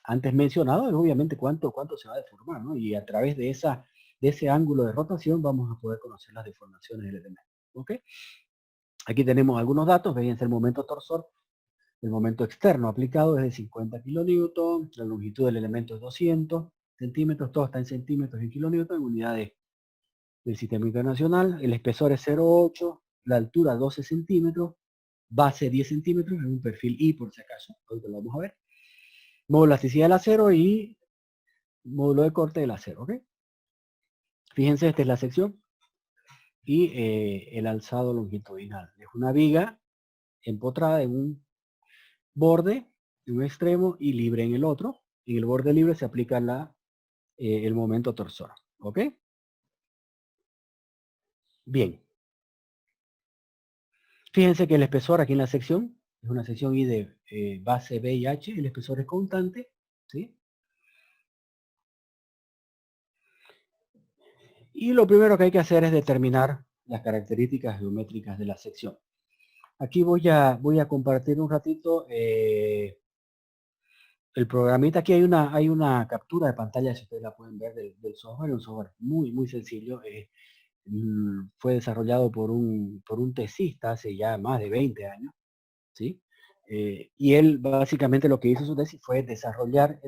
[SPEAKER 2] antes mencionados es obviamente cuánto se va a deformar, ¿no? Y a través de ese ángulo de rotación vamos a poder conocer las deformaciones del elemento. ¿Ok? Aquí tenemos algunos datos, fíjense el momento torsor. El momento externo aplicado es de 50 kilonewton, la longitud del elemento es 200 centímetros, todo está en centímetros y kilonewton, en unidades del sistema internacional. El espesor es 0,8, la altura 12 centímetros, base 10 centímetros, en un perfil I por si acaso, ahorita lo vamos a ver. Módulo de elasticidad del acero y módulo de corte del acero, ¿ok? Fíjense, esta es la sección y el alzado longitudinal. Es una viga empotrada en un borde en un extremo y libre en el otro. En el borde libre se aplica el momento torsor. ¿Ok? Bien. Fíjense que el espesor aquí en la sección es una sección I de base B y H. El espesor es constante. ¿Sí? Y lo primero que hay que hacer es determinar las características geométricas de la sección. Aquí voy a compartir un ratito el programita, aquí hay una captura de pantalla, si ustedes la pueden ver, del software, un software muy sencillo. Fue desarrollado por un tesista hace ya más de 20 años, ¿sí? Y él básicamente lo que hizo su tesis fue desarrollar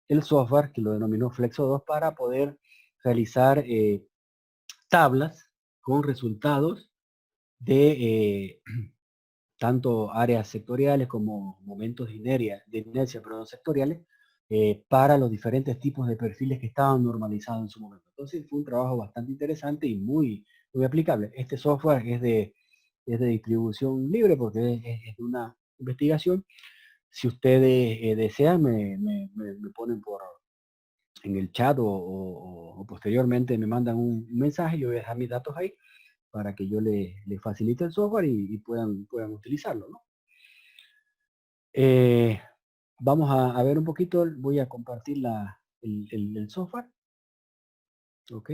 [SPEAKER 2] el software, que lo denominó Flexo 2, para poder realizar tablas con resultados de tanto áreas sectoriales como momentos de inercia, perdón, sectoriales, para los diferentes tipos de perfiles que estaban normalizados en su momento. Entonces fue un trabajo bastante interesante y muy aplicable. Este software es de distribución libre porque es de una investigación. Si ustedes desean, me ponen en el chat o posteriormente me mandan un mensaje, yo voy a dejar mis datos ahí para que yo le facilite el software y puedan utilizarlo, ¿no? Vamos a ver un poquito, voy a compartir el software. Ok.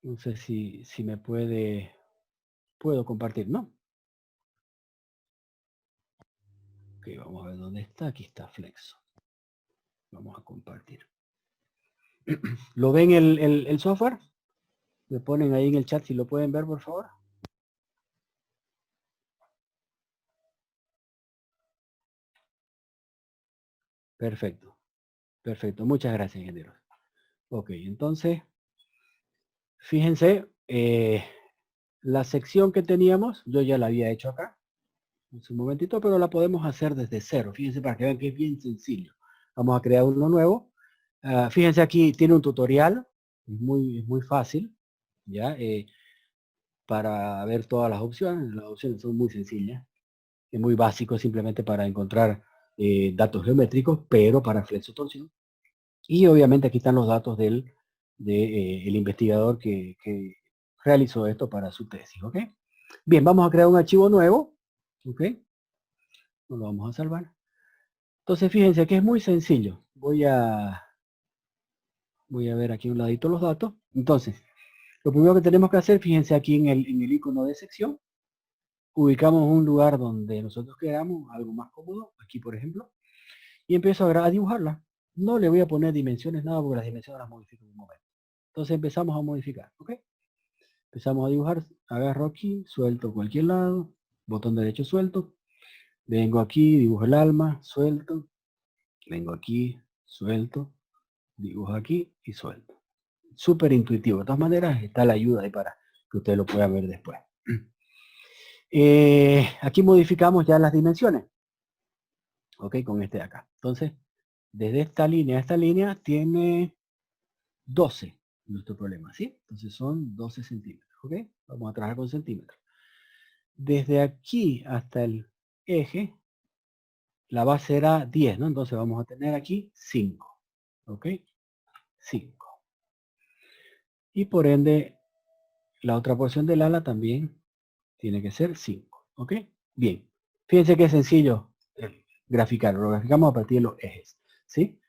[SPEAKER 2] No sé si me puedo compartir, ¿no? Ok, vamos a ver dónde está. Aquí está Flexo. Vamos a compartir. ¿Lo ven el software? Me ponen ahí en el chat si lo pueden ver, por favor. Perfecto. Perfecto. Muchas gracias, ingeniero. Ok, entonces, fíjense, la sección que teníamos, yo ya la había hecho acá, en su momentito, pero la podemos hacer desde cero. Fíjense para que vean que es bien sencillo. Vamos a crear uno nuevo. Fíjense aquí, tiene un tutorial, es muy fácil, ¿ya? Para ver todas las opciones son muy sencillas. Es muy básico simplemente para encontrar datos geométricos, pero para flexotorsión. Y obviamente aquí están los datos el investigador que realizó esto para su tesis, ¿ok? Bien, vamos a crear un archivo nuevo, ¿ok? Lo vamos a salvar. Entonces fíjense que es muy sencillo. Voy a ver aquí un ladito los datos. Entonces, lo primero que tenemos que hacer, fíjense aquí en el icono de sección, ubicamos un lugar donde nosotros queramos, algo más cómodo, aquí por ejemplo, y empiezo a dibujarla. No le voy a poner dimensiones nada porque las dimensiones las modifico en un momento. Entonces empezamos a modificar, ¿ok? Empezamos a dibujar, agarro aquí, suelto cualquier lado, botón derecho suelto, vengo aquí, dibujo el alma, suelto, vengo aquí, suelto, dibujo aquí y suelto. Súper intuitivo. De todas maneras, está la ayuda ahí para que usted lo pueda ver después. Aquí modificamos ya las dimensiones. Ok, con este de acá. Entonces, desde esta línea a esta línea tiene 12 nuestro problema, ¿sí? Entonces son 12 centímetros, ¿ok? Vamos a trabajar con centímetros. Desde aquí hasta el eje, la base era 10, ¿no? Entonces vamos a tener aquí 5, ¿ok? 5. Y por ende, la otra porción del ala también tiene que ser 5, ¿ok? Bien, fíjense que es sencillo graficarlo, lo graficamos a partir de los ejes, ¿sí?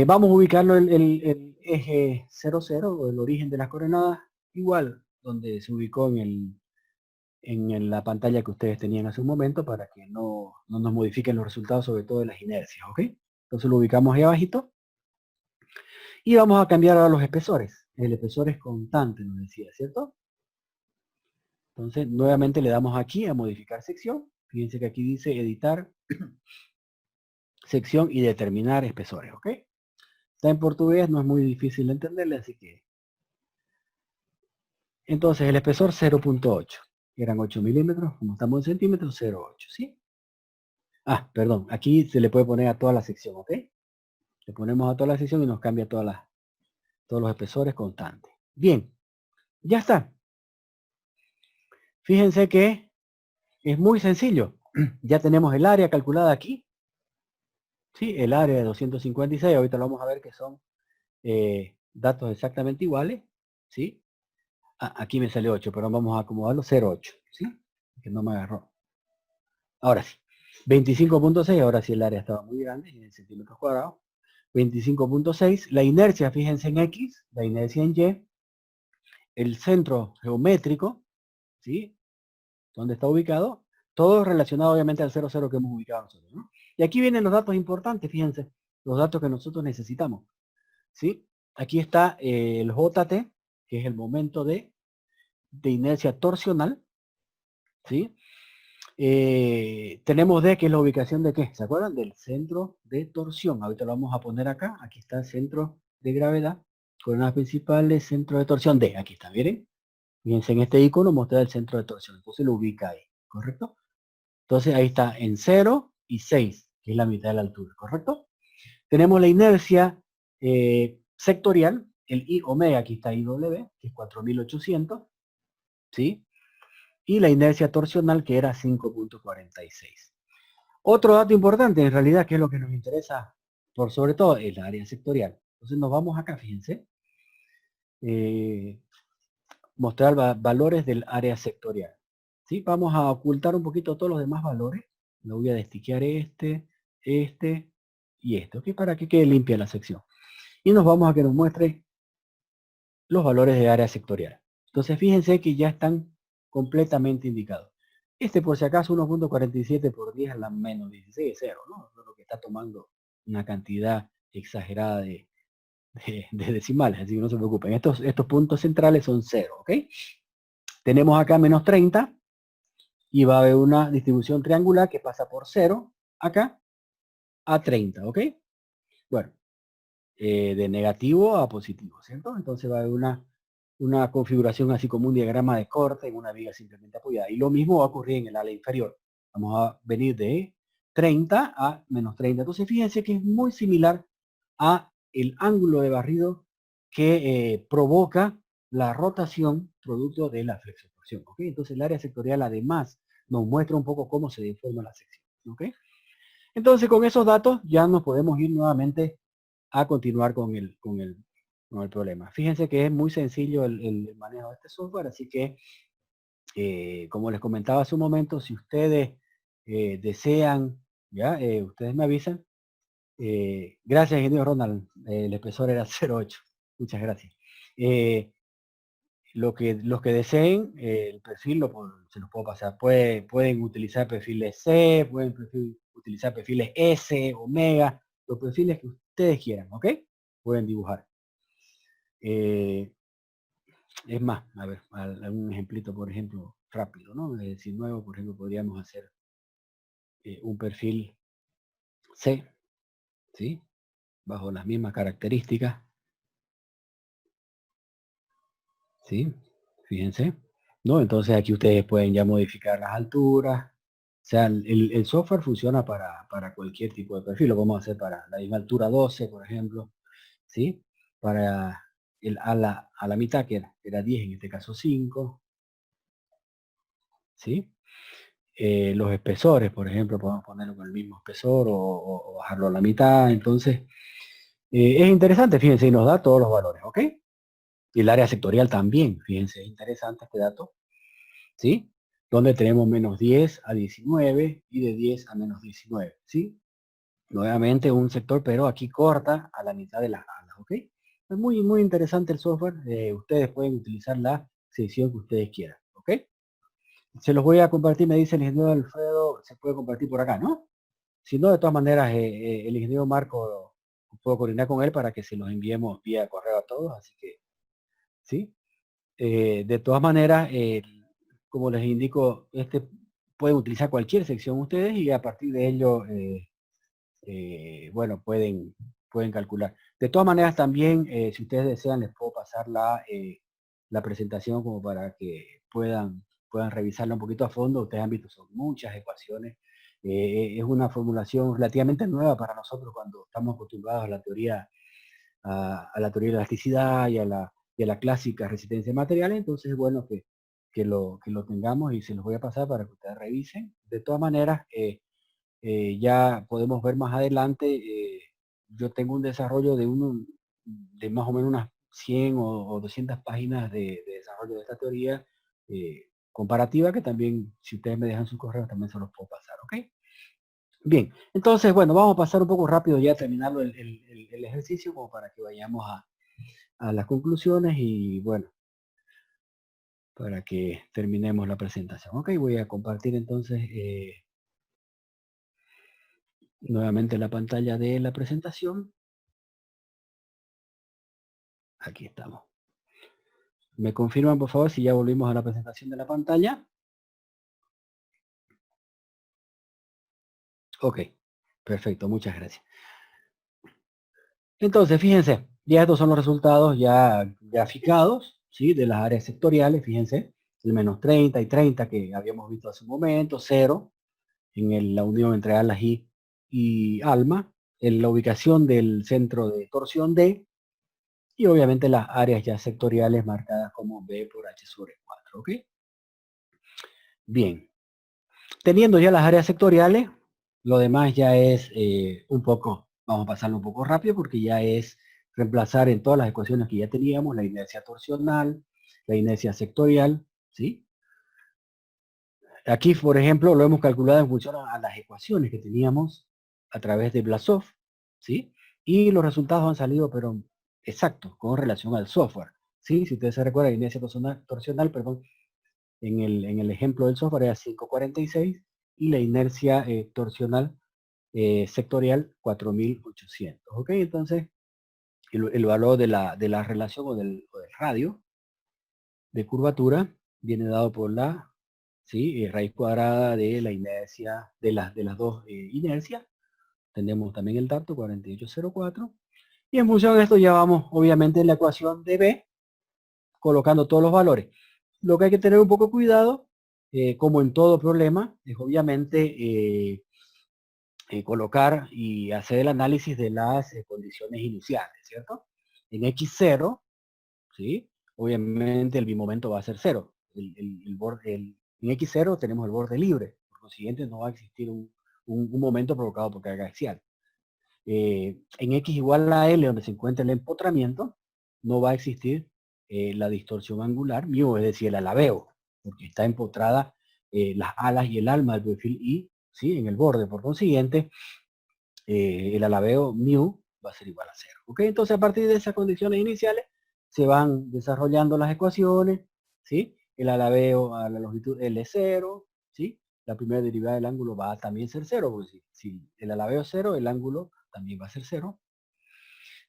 [SPEAKER 2] Vamos a ubicarlo el eje 0, 0, o el origen de las coordenadas, igual donde se ubicó en la pantalla que ustedes tenían hace un momento para que no nos modifiquen los resultados, sobre todo de las inercias, ¿ok? Entonces lo ubicamos ahí abajito. Y vamos a cambiar ahora los espesores. El espesor es constante, nos decía, ¿cierto? Entonces, nuevamente le damos aquí a modificar sección. Fíjense que aquí dice editar sección y determinar espesores, ¿ok? Está en portugués, no es muy difícil de entenderle, así que... Entonces, el espesor 0.8. Eran 8 milímetros, como estamos en centímetros, 0.8, ¿sí? Ah, perdón, aquí se le puede poner a toda la sección, ¿ok? Le ponemos a toda la sección y nos cambia todos los espesores constantes. Bien, ya está. Fíjense que es muy sencillo. Ya tenemos el área calculada aquí. Sí, el área de 256. Ahorita lo vamos a ver que son datos exactamente iguales. ¿Sí? Aquí me salió 8, pero vamos a acomodarlo 0.8. ¿Sí? Que no me agarró. Ahora sí. 25.6. Ahora sí el área estaba muy grande, en centímetros cuadrados. 25.6. La inercia, fíjense en X. La inercia en Y. El centro geométrico. ¿Sí? ¿Dónde está ubicado? Todo relacionado obviamente al 00 que hemos ubicado nosotros, ¿no? Y aquí vienen los datos importantes, fíjense, los datos que nosotros necesitamos, ¿sí? Aquí está el JT, que es el momento de inercia torsional, ¿sí? Tenemos D, que es la ubicación de ¿qué? ¿Se acuerdan? Del centro de torsión. Ahorita lo vamos a poner acá. Aquí está el centro de gravedad. Coordenadas principales, centro de torsión D. Aquí está, miren. Fíjense, en este icono muestra el centro de torsión. Entonces lo ubica ahí, ¿correcto? Entonces ahí está en 0 y 6, que es la mitad de la altura, ¿correcto? Tenemos la inercia sectorial, el I omega, aquí está IW, que es 4800, ¿sí? Y la inercia torsional, que era 5.46. Otro dato importante, en realidad, que es lo que nos interesa, por sobre todo, es la área sectorial. Entonces nos vamos acá, fíjense, mostrar valores del área sectorial. ¿Sí? Vamos a ocultar un poquito todos los demás valores. Le voy a destiquear este y este, ¿ok? Para que quede limpia la sección. Y nos vamos a que nos muestre los valores de área sectorial. Entonces fíjense que ya están completamente indicados. Este por si acaso 1.47 por 10 a la menos 16 es 0, ¿no? Es lo que está tomando una cantidad exagerada de decimales, así que no se preocupen. Estos puntos centrales son 0, ¿ok? Tenemos acá menos 30 y va a haber una distribución triangular que pasa por 0 acá a 30, ¿ok? Bueno, de negativo a positivo, ¿cierto? Entonces va a haber una configuración así como un diagrama de corte en una viga simplemente apoyada. Y lo mismo va a ocurrir en el ala inferior. Vamos a venir de 30 a menos 30. Entonces fíjense que es muy similar a el ángulo de barrido que provoca la rotación producto de la flexotorsión. ¿Ok? Entonces el área sectorial además nos muestra un poco cómo se deforma la sección. ¿Ok? Entonces con esos datos ya nos podemos ir nuevamente a continuar con el problema. Fíjense que es muy sencillo el manejo de este software, así que como les comentaba hace un momento, si ustedes desean, ya, ustedes me avisan. Gracias, ingeniero Ronald. El espesor era 0.8. Muchas gracias. Los que deseen, el perfil se los puedo pasar. Pueden utilizar perfiles C, pueden utilizar perfiles S, Omega, los perfiles que ustedes quieran, ¿ok? Pueden dibujar. Es más, a ver, algún ejemplito, por ejemplo, rápido, ¿no? De 19, por ejemplo, podríamos hacer un perfil C, ¿sí? Bajo las mismas características, ¿sí? Fíjense, ¿no? Entonces aquí ustedes pueden ya modificar las alturas. O sea, el software funciona para cualquier tipo de perfil. Lo vamos a hacer para la misma altura 12, por ejemplo, ¿sí? Para a la mitad, que era 10, en este caso 5, ¿sí? Los espesores, por ejemplo, podemos ponerlo con el mismo espesor o bajarlo a la mitad. Entonces, es interesante, fíjense, y nos da todos los valores, ¿ok? Y el área sectorial también, fíjense, es interesante este dato, ¿sí? Donde tenemos menos 10 a 19 y de 10 a menos 19, ¿sí? Nuevamente un sector, pero aquí corta a la mitad de las alas, ¿ok? Es muy, muy interesante el software. Ustedes pueden utilizar la sección que ustedes quieran, ¿ok? Se los voy a compartir, me dice el ingeniero Alfredo, se puede compartir por acá, ¿no? Si no, de todas maneras, el ingeniero Marco, puedo coordinar con él para que se los enviemos vía correo a todos, así que, ¿sí? De todas maneras, como les indico, pueden utilizar cualquier sección ustedes y a partir de ello, bueno, pueden calcular. De todas maneras, también, si ustedes desean, les puedo pasar la presentación como para que puedan revisarla un poquito a fondo. Ustedes han visto, son muchas ecuaciones. Es una formulación relativamente nueva para nosotros cuando estamos acostumbrados a la teoría, a la teoría de elasticidad y a la clásica resistencia de materiales. Entonces es bueno que lo tengamos y se los voy a pasar para que ustedes revisen. De todas maneras, ya podemos ver más adelante. Yo tengo un desarrollo de más o menos unas 100 o 200 páginas de desarrollo de esta teoría comparativa, que también, si ustedes me dejan sus correos, también se los puedo pasar, ¿ok? Bien, entonces, bueno, vamos a pasar un poco rápido ya terminando el ejercicio como para que vayamos a las conclusiones y, bueno, para que terminemos la presentación. Ok, voy a compartir entonces nuevamente la pantalla de la presentación. Aquí estamos. ¿Me confirman, por favor, si ya volvimos a la presentación de la pantalla? Ok, perfecto, muchas gracias. Entonces, fíjense, ya estos son los resultados ya graficados, ¿sí? De las áreas sectoriales, fíjense, el menos 30 y 30 que habíamos visto hace un momento, 0 en la unión entre alas y alma, en la ubicación del centro de torsión D, y obviamente las áreas ya sectoriales marcadas como B por H sobre 4, ¿ok? Bien, teniendo ya las áreas sectoriales, lo demás ya es un poco, vamos a pasarlo un poco rápido porque ya es reemplazar en todas las ecuaciones que ya teníamos, la inercia torsional, la inercia sectorial, ¿sí? Aquí, por ejemplo, lo hemos calculado en función a las ecuaciones que teníamos a través de Blasov, ¿sí? Y los resultados han salido, pero exactos, con relación al software, ¿sí? Si ustedes se recuerdan, la inercia torsional, perdón, en el ejemplo del software era 546 y la inercia torsional sectorial 4800, ¿ok? Entonces, el valor de la relación o del radio de curvatura viene dado por la, ¿sí? Raíz cuadrada de la inercia, de las dos inercias. Tenemos también el dato 4804. Y en función de esto ya vamos, obviamente, en la ecuación de B, colocando todos los valores. Lo que hay que tener un poco cuidado, como en todo problema, es obviamente colocar y hacer el análisis de las condiciones iniciales, ¿cierto? En X0, ¿sí? Obviamente el bimomento va a ser 0. En X0 tenemos el borde libre, por consiguiente no va a existir un momento provocado por carga axial. En X igual a L, donde se encuentra el empotramiento, no va a existir la distorsión angular, μ, es decir, el alabeo, porque está empotrada las alas y el alma del perfil I, ¿sí? En el borde. Por consiguiente, el alabeo μ va a ser igual a 0. ¿Ok? Entonces, a partir de esas condiciones iniciales, se van desarrollando las ecuaciones, ¿sí? El alabeo a la longitud L0, ¿sí? La primera derivada del ángulo va a también ser 0, porque si el alabeo es 0, el ángulo también va a ser 0.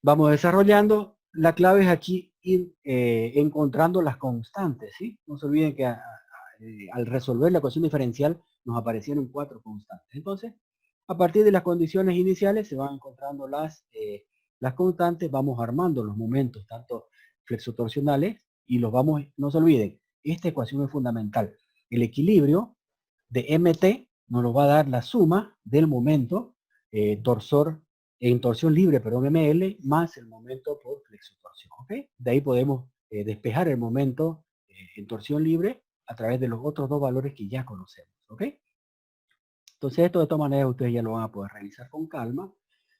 [SPEAKER 2] Vamos desarrollando. La clave es aquí ir encontrando las constantes, ¿sí? No se olviden que al resolver la ecuación diferencial nos aparecieron 4 constantes. Entonces, a partir de las condiciones iniciales se van encontrando las constantes, vamos armando los momentos, tanto flexotorsionales, y los vamos, no se olviden, esta ecuación es fundamental. El equilibrio de MT nos lo va a dar la suma del momento torsor en torsión libre, perdón, ML, más el momento por flexotorsión, ¿ok? De ahí podemos despejar el momento en torsión libre a través de los otros dos valores que ya conocemos, ¿ok? Entonces esto de todas maneras ustedes ya lo van a poder realizar con calma,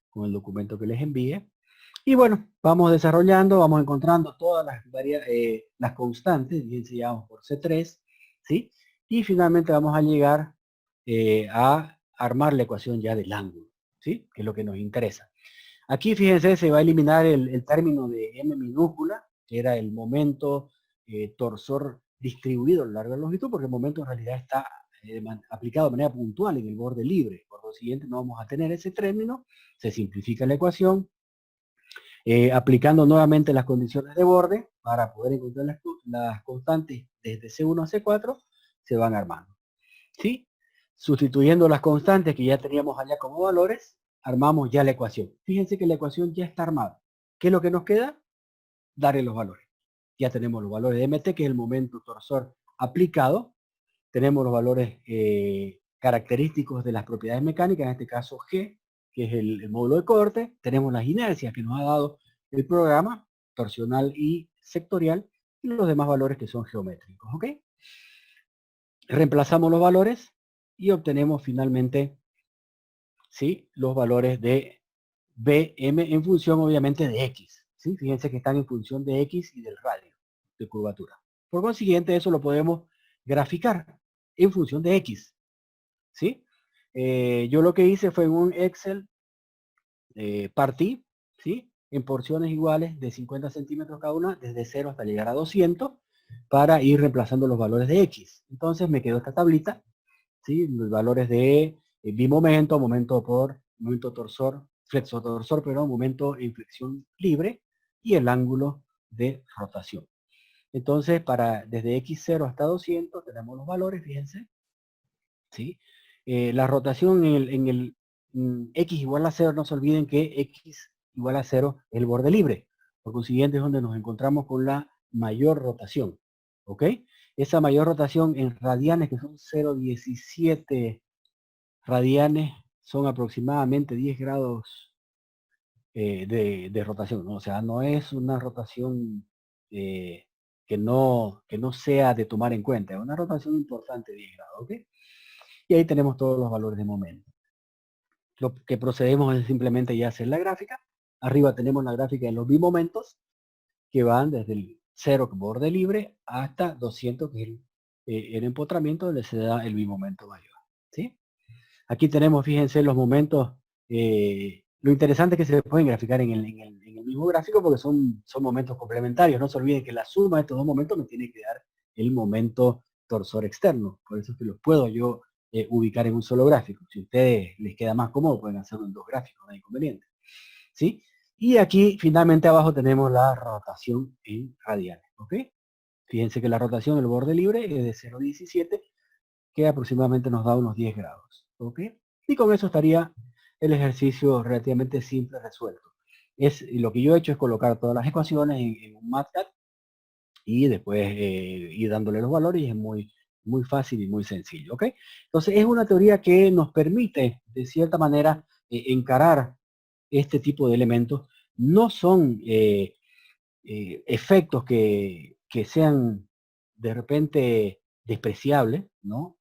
[SPEAKER 2] con el documento que les envíe. Y bueno, vamos desarrollando, vamos encontrando todas las constantes, bien se llaman por C3, ¿sí? Y finalmente vamos a llegar a armar la ecuación ya del ángulo, ¿sí? Que es lo que nos interesa. Aquí, fíjense, se va a eliminar el término de M minúscula, que era el momento torsor distribuido a lo largo de la longitud, porque el momento en realidad está aplicado de manera puntual en el borde libre. Por lo siguiente, no vamos a tener ese término, se simplifica la ecuación, aplicando nuevamente las condiciones de borde para poder encontrar las constantes desde C1 a C4, se van armando. ¿Sí? Sustituyendo las constantes que ya teníamos allá como valores, armamos ya la ecuación. Fíjense que la ecuación ya está armada. ¿Qué es lo que nos queda? Darle los valores. Ya tenemos los valores de MT, que es el momento torsor aplicado. Tenemos los valores característicos de las propiedades mecánicas, en este caso G, que es el módulo de corte. Tenemos las inercias que nos ha dado el programa, torsional y sectorial, y los demás valores que son geométricos. ¿Ok? Reemplazamos los valores y obtenemos finalmente, ¿sí?, los valores de BM en función obviamente de X. ¿Sí? Fíjense que están en función de X y del radio de curvatura. Por consiguiente, eso lo podemos graficar en función de X. ¿Sí? Yo lo que hice fue en un Excel, partí, ¿sí?, en porciones iguales de 50 centímetros cada una, desde 0 hasta llegar a 200. para ir reemplazando los valores de X. Entonces me quedó esta tablita, ¿sí? Los valores de bimomento, momento torsor, flexotorsor, perdón, momento en flexión libre y el ángulo de rotación. Entonces, desde X0 hasta 200 tenemos los valores, fíjense, ¿sí? La rotación X igual a 0, no se olviden que X igual a 0 es el borde libre. Por consiguiente es donde nos encontramos con la mayor rotación. ¿Ok? Esa mayor rotación en radianes, que son 0,17 radianes, son aproximadamente 10 grados de rotación, ¿no? O sea, no es una rotación que no sea de tomar en cuenta, es una rotación importante, 10 grados, ¿ok? Y ahí tenemos todos los valores de momento. Lo que procedemos es simplemente ya hacer la gráfica. Arriba tenemos la gráfica de los bimomentos, que van desde el 0, borde libre, hasta 200, que es el empotramiento, donde se da el bimomento mayor, ¿sí? Aquí tenemos, fíjense, los momentos. Lo interesante es que se pueden graficar en el mismo gráfico porque son momentos complementarios. No se olviden que la suma de estos dos momentos me tiene que dar el momento torsor externo. Por eso es que los puedo yo ubicar en un solo gráfico. Si a ustedes les queda más cómodo, pueden hacerlo en dos gráficos, no hay inconveniente. ¿Sí? Y aquí, finalmente, abajo tenemos la rotación en radianes. ¿Ok? Fíjense que la rotación del borde libre es de 0,17, que aproximadamente nos da unos 10 grados. ¿Ok? Y con eso estaría el ejercicio relativamente simple resuelto. Lo que yo he hecho es colocar todas las ecuaciones en un MATLAB y después ir dándole los valores, y es muy fácil y muy sencillo. ¿Ok? Entonces es una teoría que nos permite, de cierta manera, encarar este tipo de elementos. No son efectos que sean de repente despreciables, ¿no?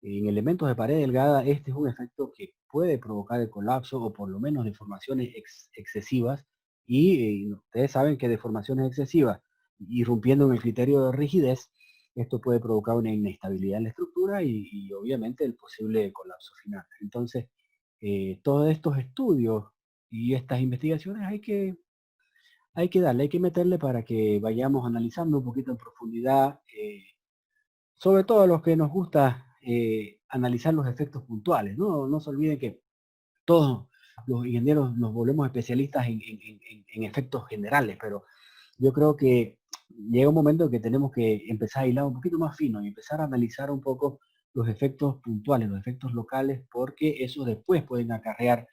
[SPEAKER 2] En elementos de pared delgada, este es un efecto que puede provocar el colapso o por lo menos deformaciones excesivas. Y ustedes saben que deformaciones excesivas, irrumpiendo en el criterio de rigidez, esto puede provocar una inestabilidad en la estructura y obviamente el posible colapso final. Entonces, todos estos estudios y estas investigaciones hay que meterle para que vayamos analizando un poquito en profundidad, sobre todo a los que nos gusta analizar los efectos puntuales, ¿no? No se olviden que todos los ingenieros nos volvemos especialistas en efectos generales, pero yo creo que llega un momento en que tenemos que empezar a hilar un poquito más fino y empezar a analizar un poco los efectos puntuales, los efectos locales, porque esos después pueden acarrear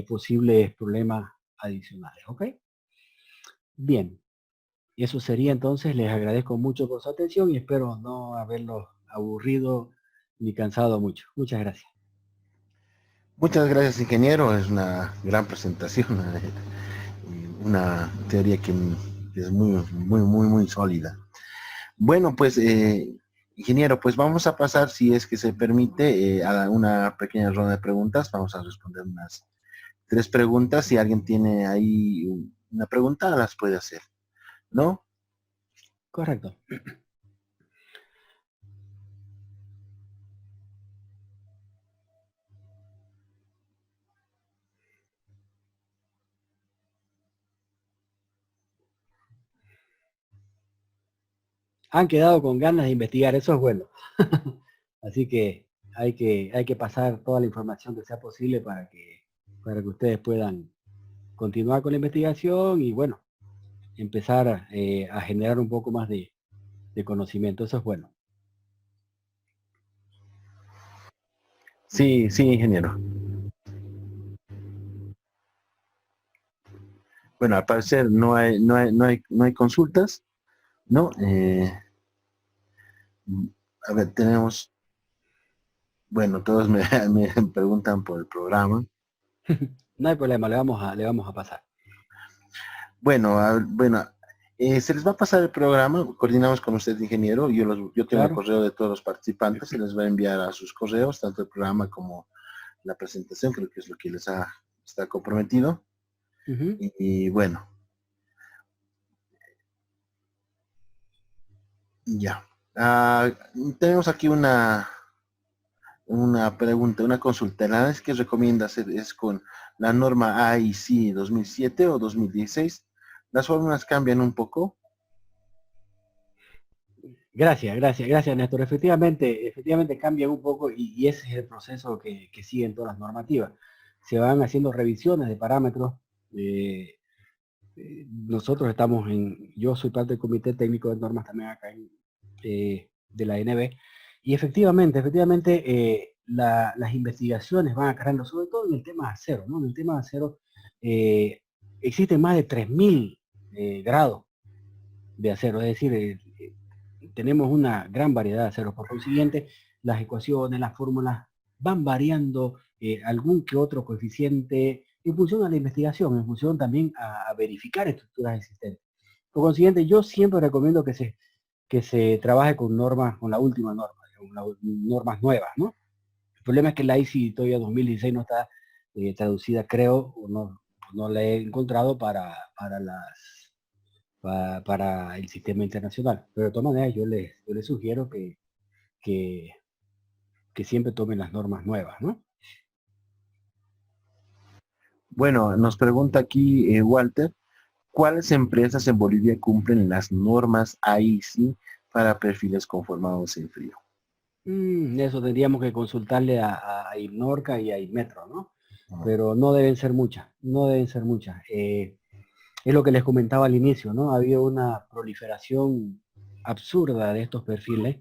[SPEAKER 2] posibles problemas adicionales, ¿ok? Bien, eso sería entonces. Les agradezco mucho por su atención y espero no haberlos aburrido ni cansado mucho. Muchas gracias.
[SPEAKER 1] Muchas gracias, ingeniero. Es una gran presentación, una teoría que es muy sólida. Bueno, pues, ingeniero, pues vamos a pasar, si es que se permite, a una pequeña ronda de preguntas. Vamos a responder unas 3 preguntas. Si alguien tiene ahí una pregunta, las puede hacer, ¿no?
[SPEAKER 2] Correcto. Han quedado con ganas de investigar, eso es bueno. Así que hay que pasar toda la información que sea posible para que ustedes puedan continuar con la investigación y, bueno, empezar a generar un poco más de conocimiento. Eso es bueno.
[SPEAKER 1] Sí, sí, ingeniero. Bueno, al parecer no hay consultas, ¿no? A ver, tenemos, bueno, todos me preguntan por el programa.
[SPEAKER 2] No hay problema, le vamos a pasar.
[SPEAKER 1] Bueno, bueno, se les va a pasar el programa, coordinamos con usted, ingeniero. Yo tengo el
[SPEAKER 2] Claro.
[SPEAKER 1] correo de todos los participantes, se les va a enviar a sus correos, tanto el programa como la presentación, creo que es lo que está comprometido.
[SPEAKER 2] Ujú.
[SPEAKER 1] Y bueno, ya. Tenemos aquí una pregunta, una consulta. ¿La análisis que recomienda hacer es con la norma AIC 2007 o 2016? ¿Las fórmulas cambian un poco?
[SPEAKER 2] Gracias, Néstor. Efectivamente cambian un poco y ese es el proceso que siguen todas las normativas. Se van haciendo revisiones de parámetros. eh, Nosotros yo soy parte del Comité Técnico de Normas también acá de la NB, y efectivamente las investigaciones van acarreando, sobre todo en el tema de acero, ¿no? En el tema de acero existen más de 3.000 grados de acero, es decir, tenemos una gran variedad de aceros. Por consiguiente, las ecuaciones, las fórmulas van variando algún que otro coeficiente en función a la investigación, en función también a verificar estructuras existentes. Por consiguiente, yo siempre recomiendo que se trabaje con normas, con la última norma, con las normas nuevas, ¿no? El problema es que la ISI todavía 2016 no está traducida, creo, o no la he encontrado para el sistema internacional. Pero de todas maneras yo les sugiero que, que siempre tomen las normas nuevas, ¿no?
[SPEAKER 1] Bueno, nos pregunta aquí Walter, ¿cuáles empresas en Bolivia cumplen las normas AISI para perfiles conformados en frío?
[SPEAKER 2] Eso tendríamos que consultarle a Ignorca y a Inmetro, ¿no?
[SPEAKER 1] Ah,
[SPEAKER 2] Pero no deben ser muchas, no deben ser muchas. Es lo que les comentaba al inicio, ¿no? Ha habido una proliferación absurda de estos perfiles,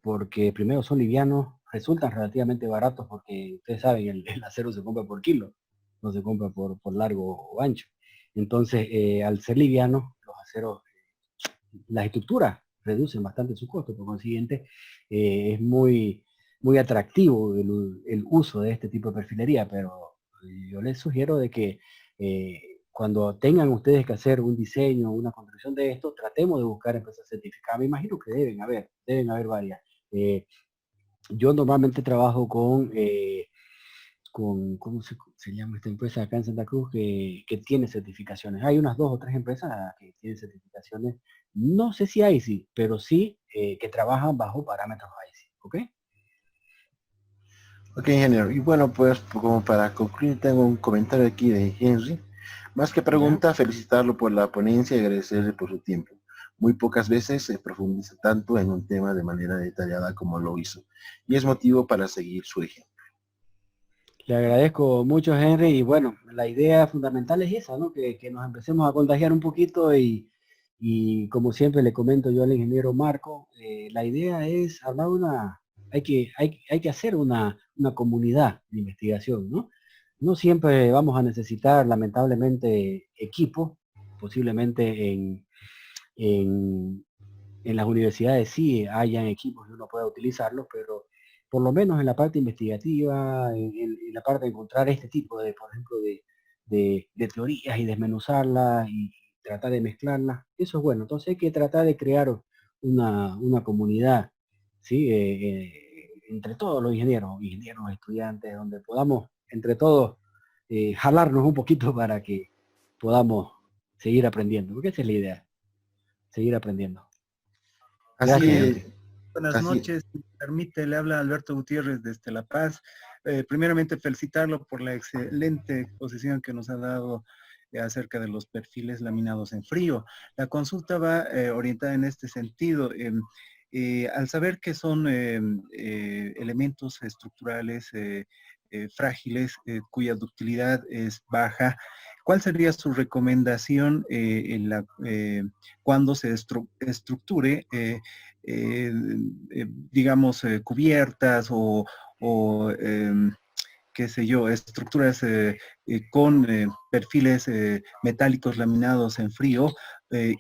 [SPEAKER 2] porque primero son livianos, resultan relativamente baratos porque ustedes saben, el acero se compra por kilo, no se compra por largo o ancho. Entonces, al ser livianos, los aceros, las estructuras reducen bastante su costo, por consiguiente, es muy atractivo el uso de este tipo de perfilería, pero yo les sugiero de que cuando tengan ustedes que hacer un diseño, una construcción de esto, tratemos de buscar empresas certificadas. Me imagino que deben haber varias. Yo normalmente trabajo ¿cómo se llama esta empresa acá en Santa Cruz que tiene certificaciones? Hay unas 2 o 3 empresas que tienen certificaciones, no sé si ISI, pero sí que trabajan bajo parámetros ISI, ¿ok?
[SPEAKER 1] ok, ingeniero. Y bueno, pues como para concluir, tengo un comentario aquí de Henry. Más que
[SPEAKER 2] ¿Ya?
[SPEAKER 1] pregunta, felicitarlo por la ponencia y agradecerle por su tiempo. Muy pocas veces se profundiza tanto en un tema de manera detallada como lo hizo. Y es motivo para seguir su ejemplo.
[SPEAKER 2] Le agradezco mucho, Henry, y bueno, la idea fundamental es esa, ¿no? Que nos empecemos a contagiar un poquito y como siempre le comento yo al ingeniero Marco, la idea es armar hay que hacer una comunidad de investigación, ¿no? No siempre vamos a necesitar, lamentablemente, equipos, posiblemente en, en las universidades sí hayan equipos y uno pueda utilizarlos, pero por lo menos en la parte investigativa, en la parte de encontrar este tipo de, por ejemplo, de teorías y desmenuzarlas y tratar de mezclarlas, eso es bueno. Entonces hay que tratar de crear una comunidad, ¿sí? Entre todos los ingenieros, estudiantes, donde podamos entre todos jalarnos un poquito para que podamos seguir aprendiendo, porque esa es la idea, seguir aprendiendo. Gracias,
[SPEAKER 1] Así,
[SPEAKER 2] Henry.
[SPEAKER 3] Buenas
[SPEAKER 1] así,
[SPEAKER 3] noches, si me permite, le habla Alberto Gutiérrez desde La Paz. Primeramente felicitarlo por la excelente exposición que nos ha dado acerca de los perfiles laminados en frío. La consulta va orientada en este sentido. Al saber que son elementos estructurales frágiles cuya ductilidad es baja, ¿cuál sería su recomendación cuando se estructure? Digamos, cubiertas o qué sé yo, estructuras con perfiles metálicos laminados en frío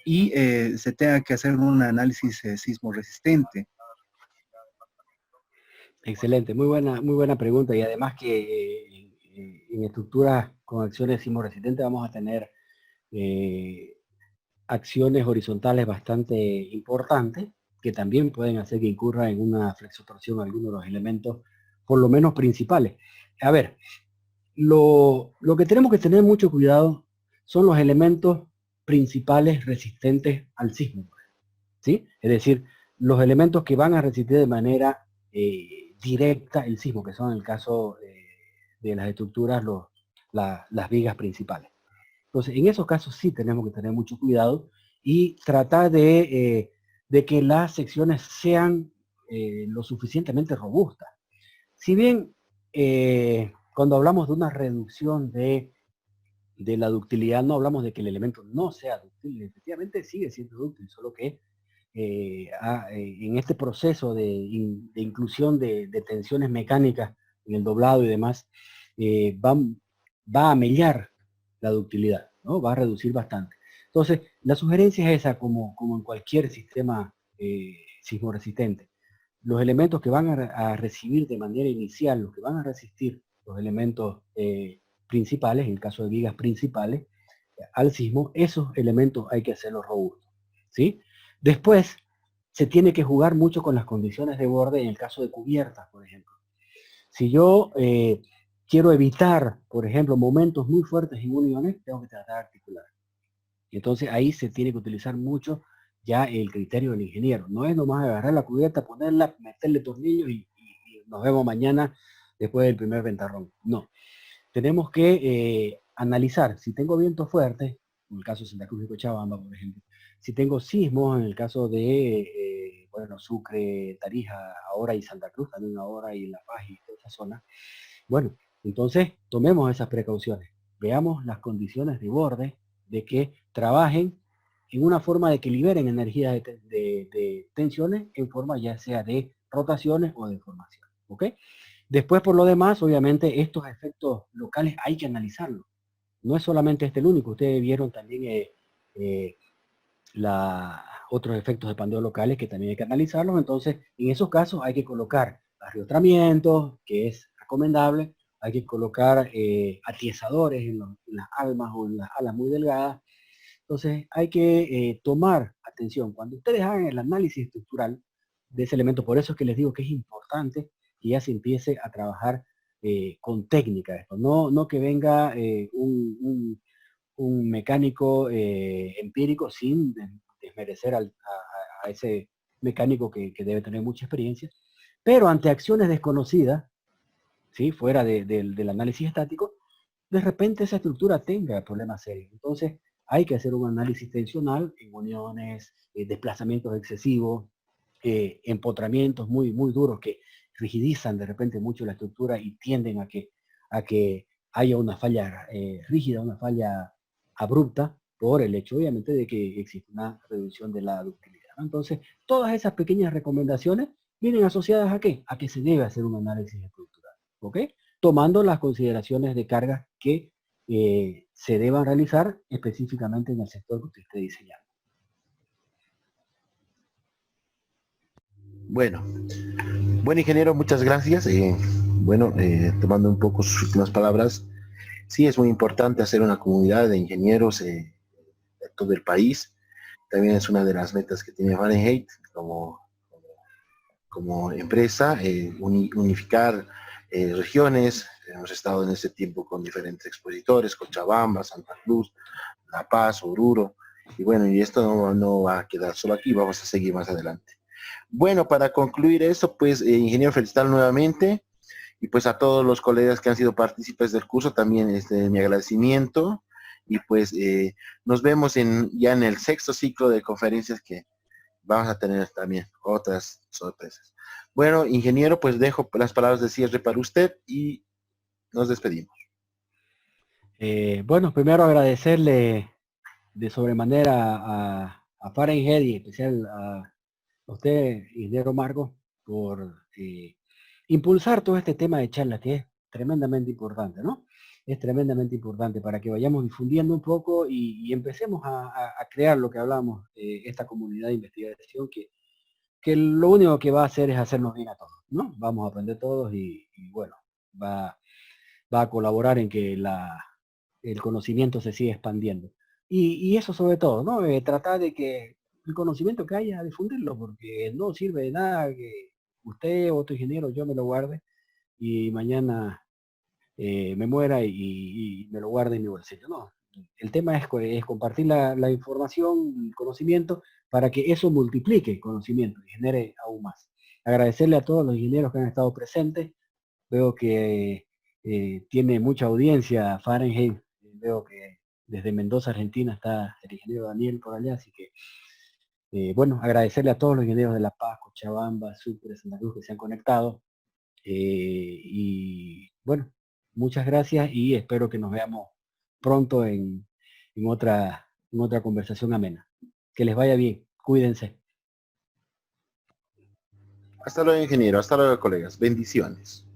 [SPEAKER 3] y se tenga que hacer un análisis sismo resistente.
[SPEAKER 2] Excelente, muy buena pregunta y además que en estructuras con acciones sismoresistentes vamos a tener eh, acciones horizontales bastante importantes que también pueden hacer que incurra en una flexotorsión algunos de los elementos, por lo menos principales. A ver, lo que tenemos que tener mucho cuidado son los elementos principales resistentes al sismo, ¿sí? Es decir, los elementos que van a resistir de manera directa el sismo, que son en el caso de las estructuras, las vigas principales. Entonces, en esos casos sí tenemos que tener mucho cuidado y tratar de de que las secciones sean lo suficientemente robustas. Si bien cuando hablamos de una reducción de la ductilidad, no hablamos de que el elemento no sea dúctil, efectivamente sigue siendo dúctil, solo que en este proceso de inclusión de tensiones mecánicas en el doblado y demás, va a mellar la ductilidad, ¿no? Va a reducir bastante. Entonces, la sugerencia es esa, como en cualquier sistema sismoresistente. Los elementos que van a recibir de manera inicial, los que van a resistir los elementos principales, en el caso de vigas principales, al sismo, esos elementos hay que hacerlos robustos, ¿sí? Después, se tiene que jugar mucho con las condiciones de borde en el caso de cubiertas, por ejemplo. Si yo quiero evitar, por ejemplo, momentos muy fuertes en uniones, tengo que tratar de articular. Y entonces ahí se tiene que utilizar mucho ya el criterio del ingeniero. No es nomás agarrar la cubierta, ponerla, meterle tornillos y nos vemos mañana después del primer ventarrón. No. Tenemos que analizar si tengo vientos fuertes, en el caso de Santa Cruz y Cochabamba, por ejemplo, si tengo sismos, en el caso de, bueno, Sucre, Tarija, ahora y Santa Cruz, también ahora y La Paz y toda esa zona. Bueno, entonces tomemos esas precauciones. Veamos las condiciones de borde, de que trabajen en una forma de que liberen energía de tensiones en forma ya sea de rotaciones o de formación. ¿Ok? Después, por lo demás, obviamente, estos efectos locales hay que analizarlos. No es solamente este el único. Ustedes vieron también otros efectos de pandeo locales que también hay que analizarlos. Entonces, en esos casos hay que colocar arriotramientos, que es recomendable. Hay que colocar atiezadores en las almas o en las alas muy delgadas. Entonces, hay que tomar atención. Cuando ustedes hagan el análisis estructural de ese elemento, por eso es que les digo que es importante que ya se empiece a trabajar con técnica esto. No que venga un mecánico empírico sin desmerecer a ese mecánico que debe tener mucha experiencia, pero ante acciones desconocidas, ¿sí? Fuera del análisis estático, de repente esa estructura tenga problemas serios. Entonces hay que hacer un análisis tensional en uniones, desplazamientos excesivos, empotramientos muy, muy duros que rigidizan de repente mucho la estructura y tienden a que haya una falla rígida, una falla abrupta, por el hecho obviamente de que existe una reducción de la ductilidad, ¿no? Entonces, todas esas pequeñas recomendaciones vienen asociadas a ¿qué? A que se debe hacer un análisis estructural, ¿ok? Tomando las consideraciones de carga que se deban realizar específicamente en el sector que usted esté diseñando.
[SPEAKER 1] Bueno, buen ingeniero, muchas gracias. Bueno, tomando un poco sus últimas palabras, sí es muy importante hacer una comunidad de ingenieros de todo el país. También es una de las metas que tiene Fahrenheit como empresa, unificar regiones. Hemos estado en este tiempo con diferentes expositores, Cochabamba, Santa Cruz, La Paz, Oruro, y bueno, y esto no va a quedar solo aquí, vamos a seguir más adelante. Bueno, para concluir esto, pues, ingeniero, felicitar nuevamente, y pues a todos los colegas que han sido partícipes del curso, también mi agradecimiento, y pues nos vemos ya en el sexto ciclo de conferencias que vamos a tener también otras sorpresas. Bueno, ingeniero, pues dejo las palabras de cierre para usted y nos despedimos.
[SPEAKER 2] Bueno, primero agradecerle de sobremanera a Fahrenheit y en especial a usted, ingeniero Marco, por impulsar todo este tema de charla que es tremendamente importante, ¿no? Es tremendamente importante para que vayamos difundiendo un poco y empecemos a crear lo que hablamos, esta comunidad de investigación que lo único que va a hacer es hacernos bien a todos, ¿no? Vamos a aprender todos y bueno, va a colaborar en que el conocimiento se siga expandiendo. Y eso sobre todo, ¿no? Tratar de que el conocimiento que haya, difundirlo, porque no sirve de nada que usted, otro ingeniero, yo me lo guarde y mañana me muera y me lo guarde en mi bolsillo. No, el tema es compartir la información, el conocimiento, para que eso multiplique el conocimiento y genere aún más. Agradecerle a todos los ingenieros que han estado presentes. Veo que tiene mucha audiencia Fahrenheit. Veo que desde Mendoza, Argentina, está el ingeniero Daniel por allá, así que Bueno, agradecerle a todos los ingenieros de La Paz, Cochabamba, Sucre, Santa Cruz que se han conectado. Y bueno, muchas gracias y espero que nos veamos pronto en otra conversación amena. Que les vaya bien, cuídense.
[SPEAKER 1] Hasta luego, ingeniero. Hasta luego, colegas. Bendiciones.